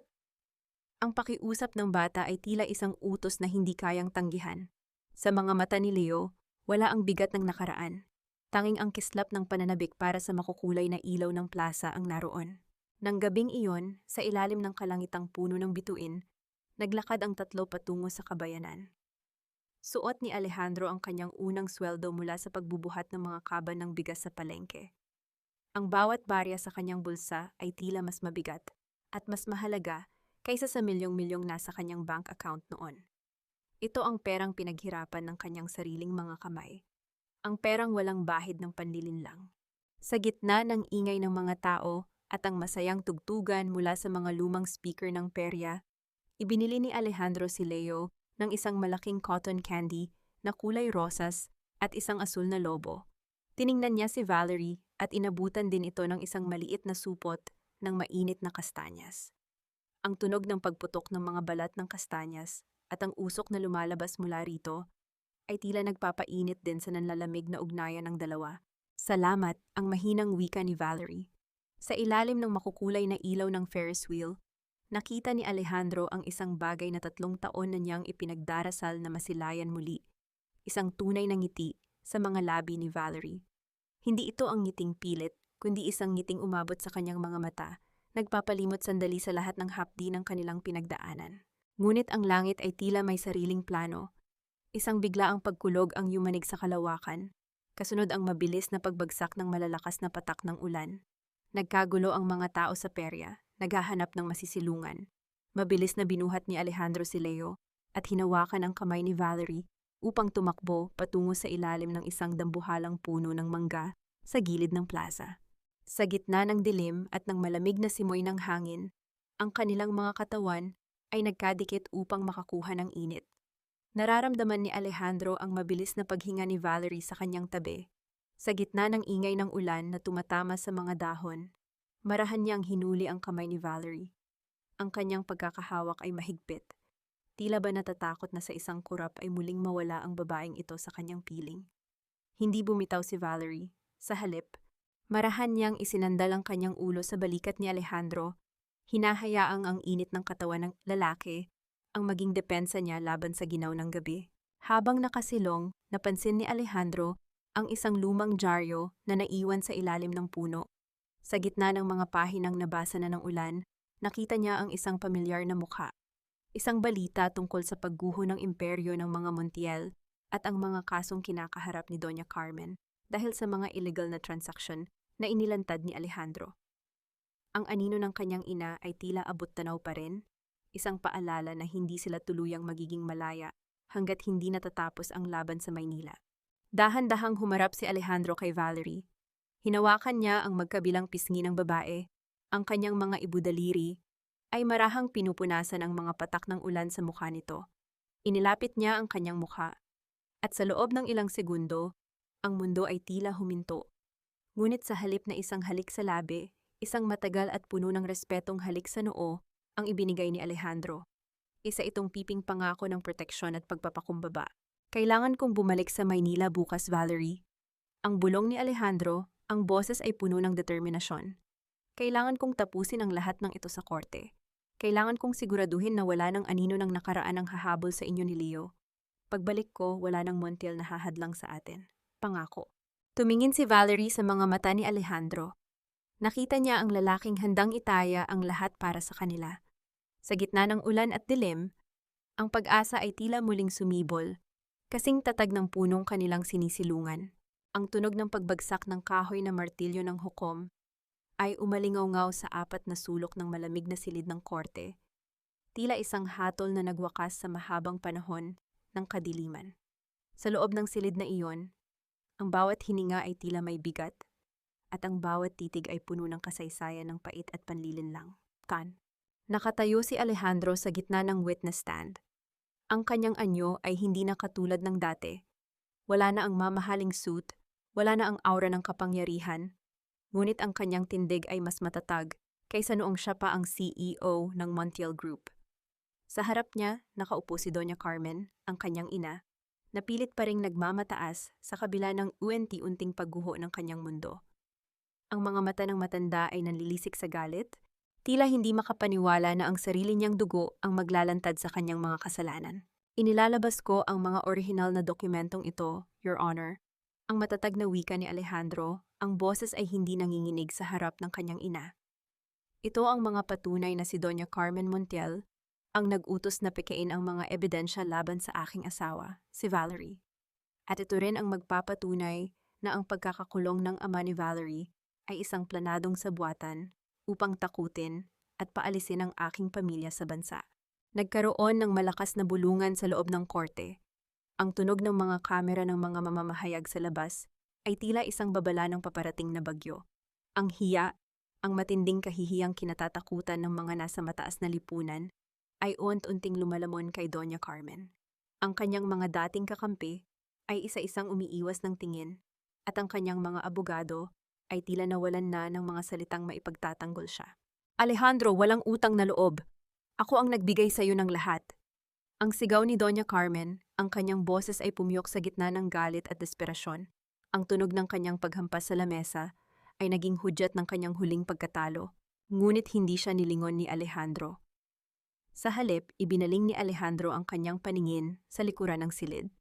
Ang pakiusap ng bata ay tila isang utos na hindi kayang tanggihan. Sa mga mata ni Leo, wala ang bigat ng nakaraan. Tanging ang kislap ng pananabik para sa makukulay na ilaw ng plaza ang naroon. Nang gabing iyon, sa ilalim ng kalangitang puno ng bituin, naglakad ang 3 patungo sa kabayanan. Suot ni Alejandro ang kanyang unang sweldo mula sa pagbubuhat ng mga kaban ng bigas sa palengke. Ang bawat barya sa kanyang bulsa ay tila mas mabigat at mas mahalaga kaysa sa milyong-milyong nasa kanyang bank account noon. Ito ang perang pinaghirapan ng kanyang sariling mga kamay. Ang perang walang bahid ng panlilinlang. Sa gitna ng ingay ng mga tao at ang masayang tugtugan mula sa mga lumang speaker ng perya, ibinili ni Alejandro si Leo ng isang malaking cotton candy na kulay rosas at isang asul na lobo. Tiningnan niya si Valerie at inabutan din ito ng isang maliit na supot ng mainit na kastanyas. Ang tunog ng pagputok ng mga balat ng kastanyas at ang usok na lumalabas mula rito ay tila nagpapainit din sa nanlalamig na ugnayan ng dalawa. "Salamat," ang mahinang wika ni Valerie. Sa ilalim ng makukulay na ilaw ng Ferris wheel, nakita ni Alejandro ang isang bagay na 3 taon na niyang ipinagdarasal na masilayan muli. Isang tunay na ngiti sa mga labi ni Valerie. Hindi ito ang ngiting pilit, kundi isang ngiting umabot sa kanyang mga mata, nagpapalimot sandali sa lahat ng hapdi ng kanilang pinagdaanan. Ngunit ang langit ay tila may sariling plano. Isang biglaang pagkulog ang yumanig sa kalawakan, kasunod ang mabilis na pagbagsak ng malalakas na patak ng ulan. Nagkagulo ang mga tao sa perya, naghahanap ng masisilungan. Mabilis na binuhat ni Alejandro si Leo at hinawakan ang kamay ni Valerie upang tumakbo patungo sa ilalim ng isang dambuhalang puno ng mangga sa gilid ng plaza. Sa gitna ng dilim at ng malamig na simoy ng hangin, ang kanilang mga katawan ay nagkadikit upang makakuha ng init. Nararamdaman ni Alejandro ang mabilis na paghinga ni Valerie sa kanyang tabi. Sa gitna ng ingay ng ulan na tumatama sa mga dahon, marahan niyang hinuli ang kamay ni Valerie. Ang kanyang pagkakahawak ay mahigpit. Tila ba natatakot na sa isang kurap ay muling mawala ang babaeng ito sa kanyang piling. Hindi bumitaw si Valerie. Sa halip, marahan niyang isinandal ang kanyang ulo sa balikat ni Alejandro, hinahayaang ang init ng katawan ng lalaki ang maging depensa niya laban sa ginaw ng gabi. Habang nakasilong, napansin ni Alejandro ang isang lumang dyaryo na naiwan sa ilalim ng puno. Sa gitna ng mga pahinang nabasa na ng ulan, nakita niya ang isang pamilyar na mukha. Isang balita tungkol sa pagguho ng imperyo ng mga Montiel at ang mga kasong kinakaharap ni Doña Carmen dahil sa mga illegal na transaksyon na inilantad ni Alejandro. Ang anino ng kanyang ina ay tila abot-tanaw pa rin, isang paalala na hindi sila tuluyang magiging malaya hanggat hindi natatapos ang laban sa Maynila. Dahan-dahang humarap si Alejandro kay Valerie. Hinawakan niya ang magkabilang pisngi ng babae. Ang kanyang mga ibudaliri ay marahang pinupunasan ang mga patak ng ulan sa mukha nito. Inilapit niya ang kanyang mukha. At sa loob ng ilang segundo, ang mundo ay tila huminto. Ngunit sa halip na isang halik sa labi, isang matagal at puno ng respetong halik sa noo ang ibinigay ni Alejandro. Isa itong piping pangako ng proteksyon at pagpapakumbaba. Kailangan kong bumalik sa Maynila bukas, Valerie. Ang bulong ni Alejandro, ang boses ay puno ng determinasyon. Kailangan kong tapusin ang lahat ng ito sa korte. Kailangan kong siguraduhin na wala ng anino ng nakaraan ang hahabol sa inyo ni Leo. Pagbalik ko, wala ng Montiel na hahadlang sa atin. Pangako. Tumingin si Valerie sa mga mata ni Alejandro. Nakita niya ang lalaking handang itaya ang lahat para sa kanila. Sa gitna ng ulan at dilim, ang pag-asa ay tila muling sumibol, kasing tatag ng punong kanilang sinisilungan. Ang tunog ng pagbagsak ng kahoy na martilyo ng hukom ay umalingaw-ngaw sa apat na sulok ng malamig na silid ng korte, tila isang hatol na nagwakas sa mahabang panahon ng kadiliman. Sa loob ng silid na iyon, ang bawat hininga ay tila may bigat, at ang bawat titig ay puno ng kasaysayan ng pait at panlilinlang. Nakatayo si Alejandro sa gitna ng witness stand. Ang kanyang anyo ay hindi na katulad ng dati. Wala na ang mamahaling suit, wala na ang aura ng kapangyarihan, ngunit ang kanyang tindig ay mas matatag kaysa noong siya pa ang CEO ng Montiel Group. Sa harap niya, nakaupo si Doña Carmen, ang kanyang ina, na pilit pa ring nagmamataas sa kabila ng unti-unting pagguho ng kanyang mundo. Ang mga mata ng matanda ay nanlilisik sa galit, tila hindi makapaniwala na ang sarili niyang dugo ang maglalantad sa kanyang mga kasalanan. Inilalabas ko ang mga orihinal na dokumentong ito, Your Honor. Ang matatag na wika ni Alejandro, ang boses ay hindi nanginginig sa harap ng kanyang ina. Ito ang mga patunay na si Doña Carmen Montiel ang nag-utos na pikein ang mga ebidensya laban sa aking asawa, si Valerie. At ito rin ang magpapatunay na ang pagkakakulong ng ama ni Valerie ay isang planadong sabuatan upang takutin at paalisin ang aking pamilya sa bansa. Nagkaroon ng malakas na bulungan sa loob ng korte. Ang tunog ng mga kamera ng mga mamamahayag sa labas ay tila isang babala ng paparating na bagyo. Ang hiya, ang matinding kahihiyang kinatatakutan ng mga nasa mataas na lipunan ay unti-unting lumalamon kay Doña Carmen. Ang kanyang mga dating kakampi ay isa-isang umiiwas ng tingin at ang kanyang mga abogado ay tila nawalan na ng mga salitang maipagtatanggol siya. Alejandro, walang utang na loob. Ako ang nagbigay sa iyo ng lahat. Ang sigaw ni Doña Carmen, ang kanyang boses ay pumiyok sa gitna ng galit at desperasyon. Ang tunog ng kanyang paghampas sa lamesa ay naging hudyat ng kanyang huling pagkatalo, ngunit hindi siya nilingon ni Alejandro. Sa halip, ibinaling ni Alejandro ang kanyang paningin sa likuran ng silid.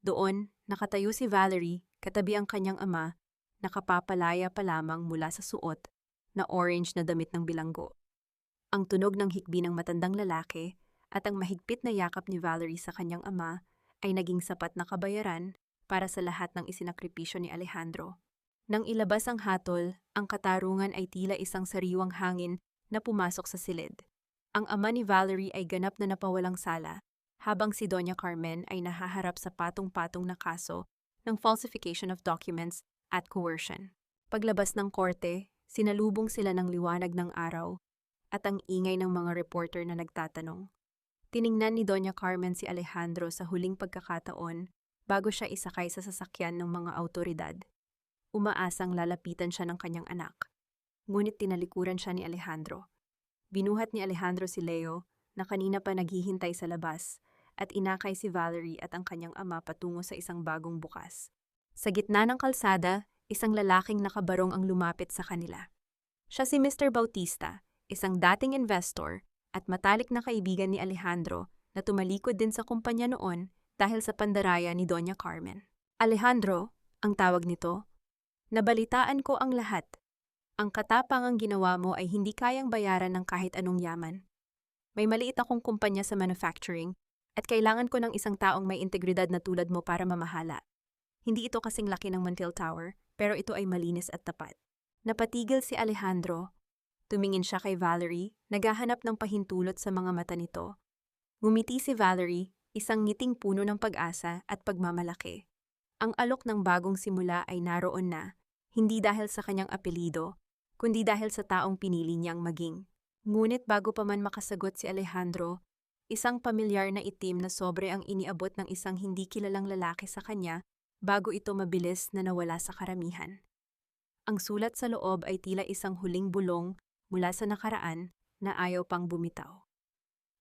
Doon, nakatayo si Valerie, katabi ang kanyang ama, nakapapalaya pa lamang mula sa suot na orange na damit ng bilanggo. Ang tunog ng hikbi ng matandang lalaki at ang mahigpit na yakap ni Valerie sa kanyang ama ay naging sapat na kabayaran para sa lahat ng isinakripisyo ni Alejandro. Nang ilabas ang hatol, ang katarungan ay tila isang sariwang hangin na pumasok sa silid. Ang ama ni Valerie ay ganap na napawalang sala, habang si Doña Carmen ay nahaharap sa patong-patong na kaso ng falsification of documents at coercion. Paglabas ng korte, sinalubong sila ng liwanag ng araw at ang ingay ng mga reporter na nagtatanong. Tiningnan ni Doña Carmen si Alejandro sa huling pagkakataon bago siya isakay sa sasakyan ng mga awtoridad. Umaasang lalapitan siya ng kanyang anak. Ngunit tinalikuran siya ni Alejandro. Binuhat ni Alejandro si Leo na kanina pa naghihintay sa labas at inakay si Valerie at ang kanyang ama patungo sa isang bagong bukas. Sa gitna ng kalsada, isang lalaking nakabarong ang lumapit sa kanila. Siya si Mr. Bautista, isang dating investor at matalik na kaibigan ni Alejandro na tumalikod din sa kumpanya noon dahil sa pandaraya ni Doña Carmen. Alejandro, ang tawag nito, nabalitaan ko ang lahat. Ang katapangang ginawa mo ay hindi kayang bayaran ng kahit anong yaman. May maliit akong kumpanya sa manufacturing at kailangan ko ng isang taong may integridad na tulad mo para mamahala. Hindi ito kasing laki ng Montiel Tower, pero ito ay malinis at tapat. Napatigil si Alejandro. Tumingin siya kay Valerie, naghahanap ng pahintulot sa mga mata nito. Ngumiti si Valerie, isang ngiting puno ng pag-asa at pagmamalaki. Ang alok ng bagong simula ay naroon na, hindi dahil sa kanyang apelido, kundi dahil sa taong pinili niyang maging. Ngunit bago pa man makasagot si Alejandro, isang pamilyar na itim na sobre ang iniabot ng isang hindi kilalang lalaki sa kanya bago ito mabilis na nawala sa karamihan. Ang sulat sa loob ay tila isang huling bulong mula sa nakaraan na ayaw pang bumitaw.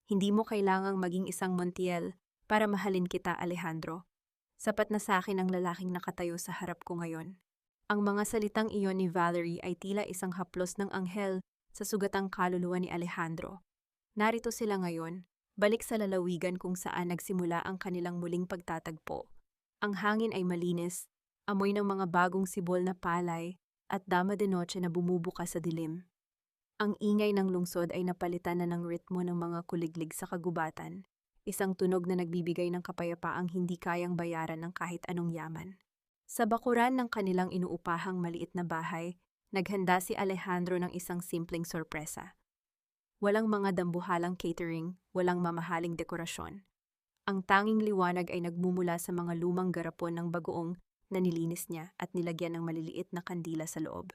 Hindi mo kailangang maging isang Montiel para mahalin kita, Alejandro. Sapat na sa akin ang lalaking nakatayo sa harap ko ngayon. Ang mga salitang iyon ni Valerie ay tila isang haplos ng anghel sa sugatang kaluluwa ni Alejandro. Narito sila ngayon, balik sa lalawigan kung saan nagsimula ang kanilang muling pagtatagpo. Ang hangin ay malinis, amoy ng mga bagong sibol na palay, at dama de noche na bumubuka sa dilim. Ang ingay ng lungsod ay napalitan na ng ritmo ng mga kuliglig sa kagubatan, isang tunog na nagbibigay ng kapayapaang hindi kayang bayaran ng kahit anong yaman. Sa bakuran ng kanilang inuupahang maliit na bahay, naghanda si Alejandro ng isang simpleng sorpresa. Walang mga dambuhalang catering, walang mamahaling dekorasyon. Ang tanging liwanag ay nagmumula sa mga lumang garapon ng bagoong na nilinis niya at nilagyan ng maliliit na kandila sa loob.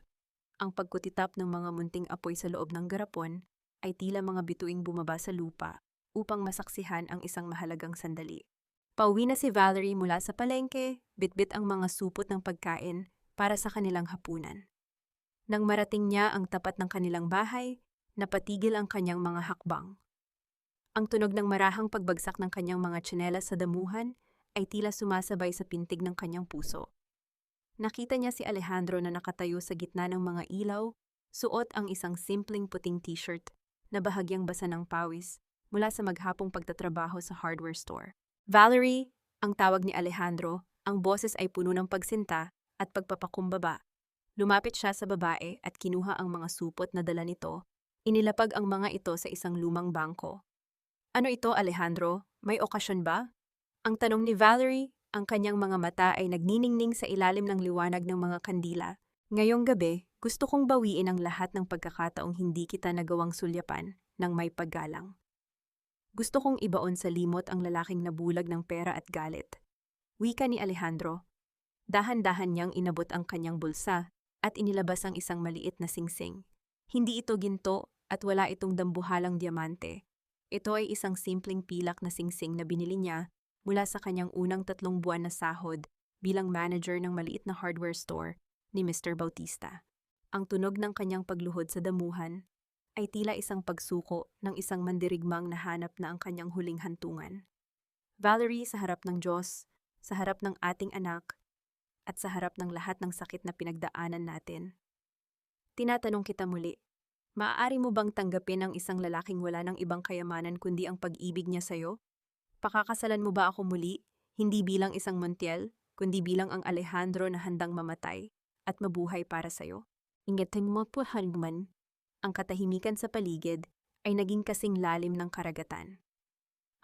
Ang pagkutitap ng mga munting apoy sa loob ng garapon ay tila mga bituing bumaba sa lupa upang masaksihan ang isang mahalagang sandali. Pauwi na si Valerie mula sa palengke, bitbit ang mga supot ng pagkain para sa kanilang hapunan. Nang marating niya ang tapat ng kanilang bahay, napatigil ang kanyang mga hakbang. Ang tunog ng marahang pagbagsak ng kanyang mga tsinelas sa damuhan ay tila sumasabay sa pintig ng kanyang puso. Nakita niya si Alejandro na nakatayo sa gitna ng mga ilaw, suot ang isang simpleng puting t-shirt na bahagyang basa ng pawis mula sa maghapong pagtatrabaho sa hardware store. Valerie, ang tawag ni Alejandro, ang boses ay puno ng pagsinta at pagpapakumbaba. Lumapit siya sa babae at kinuha ang mga supot na dala nito. Inilapag ang mga ito sa isang lumang bangko. Ano ito, Alejandro? May okasyon ba? Ang tanong ni Valerie, ang kanyang mga mata ay nagniningning sa ilalim ng liwanag ng mga kandila. Ngayong gabi, gusto kong bawiin ang lahat ng pagkakataong hindi kita nagawang sulyapan ng may paggalang. Gusto kong ibaon sa limot ang lalaking nabulag ng pera at galit. Wika ni Alejandro. Dahan-dahan niyang inabot ang kanyang bulsa at inilabas ang isang maliit na singsing. Hindi ito ginto at wala itong dambuhalang diamante. Ito ay isang simpleng pilak na singsing na binili niya mula sa kanyang unang 3 buwan na sahod bilang manager ng maliit na hardware store ni Mr. Bautista. Ang tunog ng kanyang pagluhod sa damuhan ay tila isang pagsuko ng isang mandirigmang nahanap na ang kanyang huling hantungan. Valerie, sa harap ng Diyos, sa harap ng ating anak, at sa harap ng lahat ng sakit na pinagdaanan natin, tinatanong kita muli, maaari mo bang tanggapin ang isang lalaking wala ng ibang kayamanan kundi ang pag-ibig niya sa'yo? Pakakasalan mo ba ako muli, hindi bilang isang Montiel, kundi bilang ang Alejandro na handang mamatay at mabuhay para sa'yo? Ingatang mo po halman. Ang katahimikan sa paligid ay naging kasing lalim ng karagatan.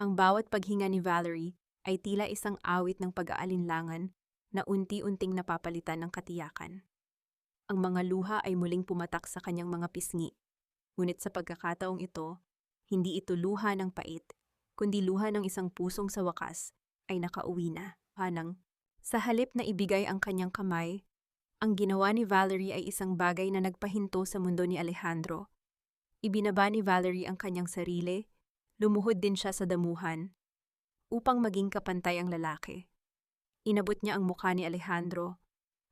Ang bawat paghinga ni Valerie ay tila isang awit ng pag-aalinlangan na unti-unting napapalitan ng katiyakan. Ang mga luha ay muling pumatak sa kanyang mga pisngi. Ngunit sa pagkakataong ito, hindi ito luha ng pait, kundi luha ng isang pusong sa wakas ay nakauwi na. Sa halip na ibigay ang kanyang kamay, ang ginawa ni Valerie ay isang bagay na nagpahinto sa mundo ni Alejandro. Ibinaba ni Valerie ang kanyang sarili, lumuhod din siya sa damuhan, upang maging kapantay ang lalaki. Inabot niya ang mukha ni Alejandro,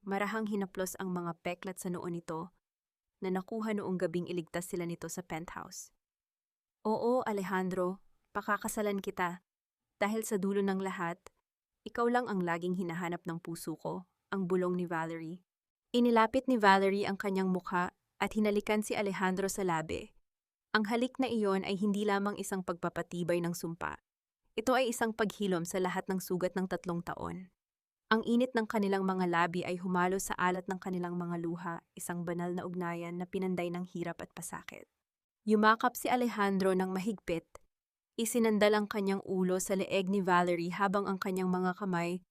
marahang hinaplos ang mga peklat sa noo nito, na nakuha noong gabing iligtas sila nito sa penthouse. Oo, Alejandro, pakakasalan kita, dahil sa dulo ng lahat, ikaw lang ang laging hinahanap ng puso ko, ang bulong ni Valerie. Inilapit ni Valerie ang kanyang mukha at hinalikan si Alejandro sa labi. Ang halik na iyon ay hindi lamang isang pagpapatibay ng sumpa. Ito ay isang paghilom sa lahat ng sugat ng 3 taon. Ang init ng kanilang mga labi ay humalo sa alat ng kanilang mga luha, isang banal na ugnayan na pinanday ng hirap at pasakit. Yumakap si Alejandro ng mahigpit. Isinandal ang kanyang ulo sa leeg ni Valerie habang ang kanyang mga kamay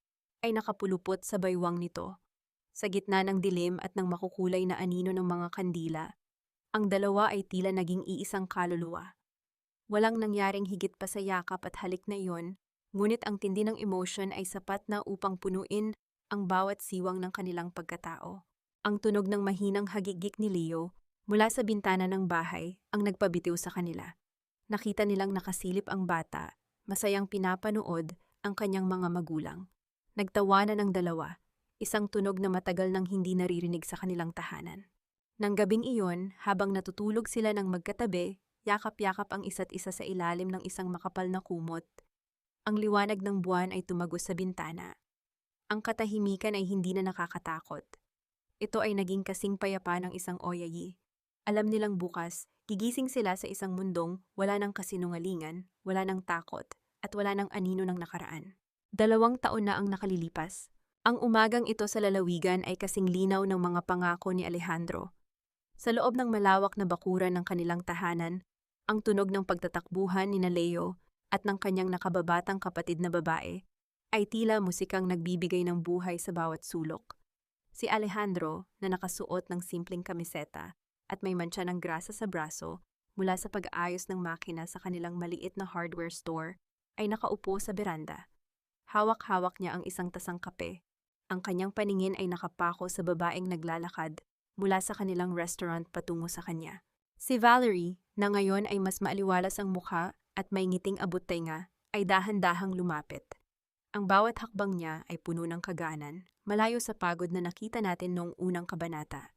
ay nakapulupot sa baywang nito. Sa gitna ng dilim at ng makukulay na anino ng mga kandila, ang dalawa ay tila naging iisang kaluluwa. Walang nangyaring higit pa sa yakap at halik na iyon, ngunit ang tindi ng emosyon ay sapat na upang punuin ang bawat siwang ng kanilang pagkatao. Ang tunog ng mahinang hagigik ni Leo mula sa bintana ng bahay ang nagpabitiw sa kanila. Nakita nilang nakasilip ang bata, masayang pinapanood ang kanyang mga magulang. Nagtawanan ang dalawa, isang tunog na matagal nang hindi naririnig sa kanilang tahanan. Nang gabing iyon, habang natutulog sila ng magkatabi, yakap-yakap ang isa't isa sa ilalim ng isang makapal na kumot. Ang liwanag ng buwan ay tumagos sa bintana. Ang katahimikan ay hindi na nakakatakot. Ito ay naging kasing payapa ng isang oyayi. Alam nilang bukas, gigising sila sa isang mundong wala ng kasinungalingan, wala ng takot, at wala ng anino ng nakaraan. 2 taon na ang nakalilipas. Ang umagang ito sa lalawigan ay kasing linaw ng mga pangako ni Alejandro. Sa loob ng malawak na bakuran ng kanilang tahanan, ang tunog ng pagtatakbuhan ni Leo at ng kanyang nakababatang kapatid na babae ay tila musikang nagbibigay ng buhay sa bawat sulok. Si Alejandro, na nakasuot ng simpleng kamiseta at may mantsa ng grasa sa braso mula sa pag-aayos ng makina sa kanilang maliit na hardware store, ay nakaupo sa beranda. Hawak-hawak niya ang isang tasang kape. Ang kanyang paningin ay nakapako sa babaeng naglalakad mula sa kanilang restaurant patungo sa kanya. Si Valerie, na ngayon ay mas maaliwalas ang mukha at may ngiting abot-tenga, ay dahan-dahang lumapit. Ang bawat hakbang niya ay puno ng kaganan, malayo sa pagod na nakita natin noong unang kabanata.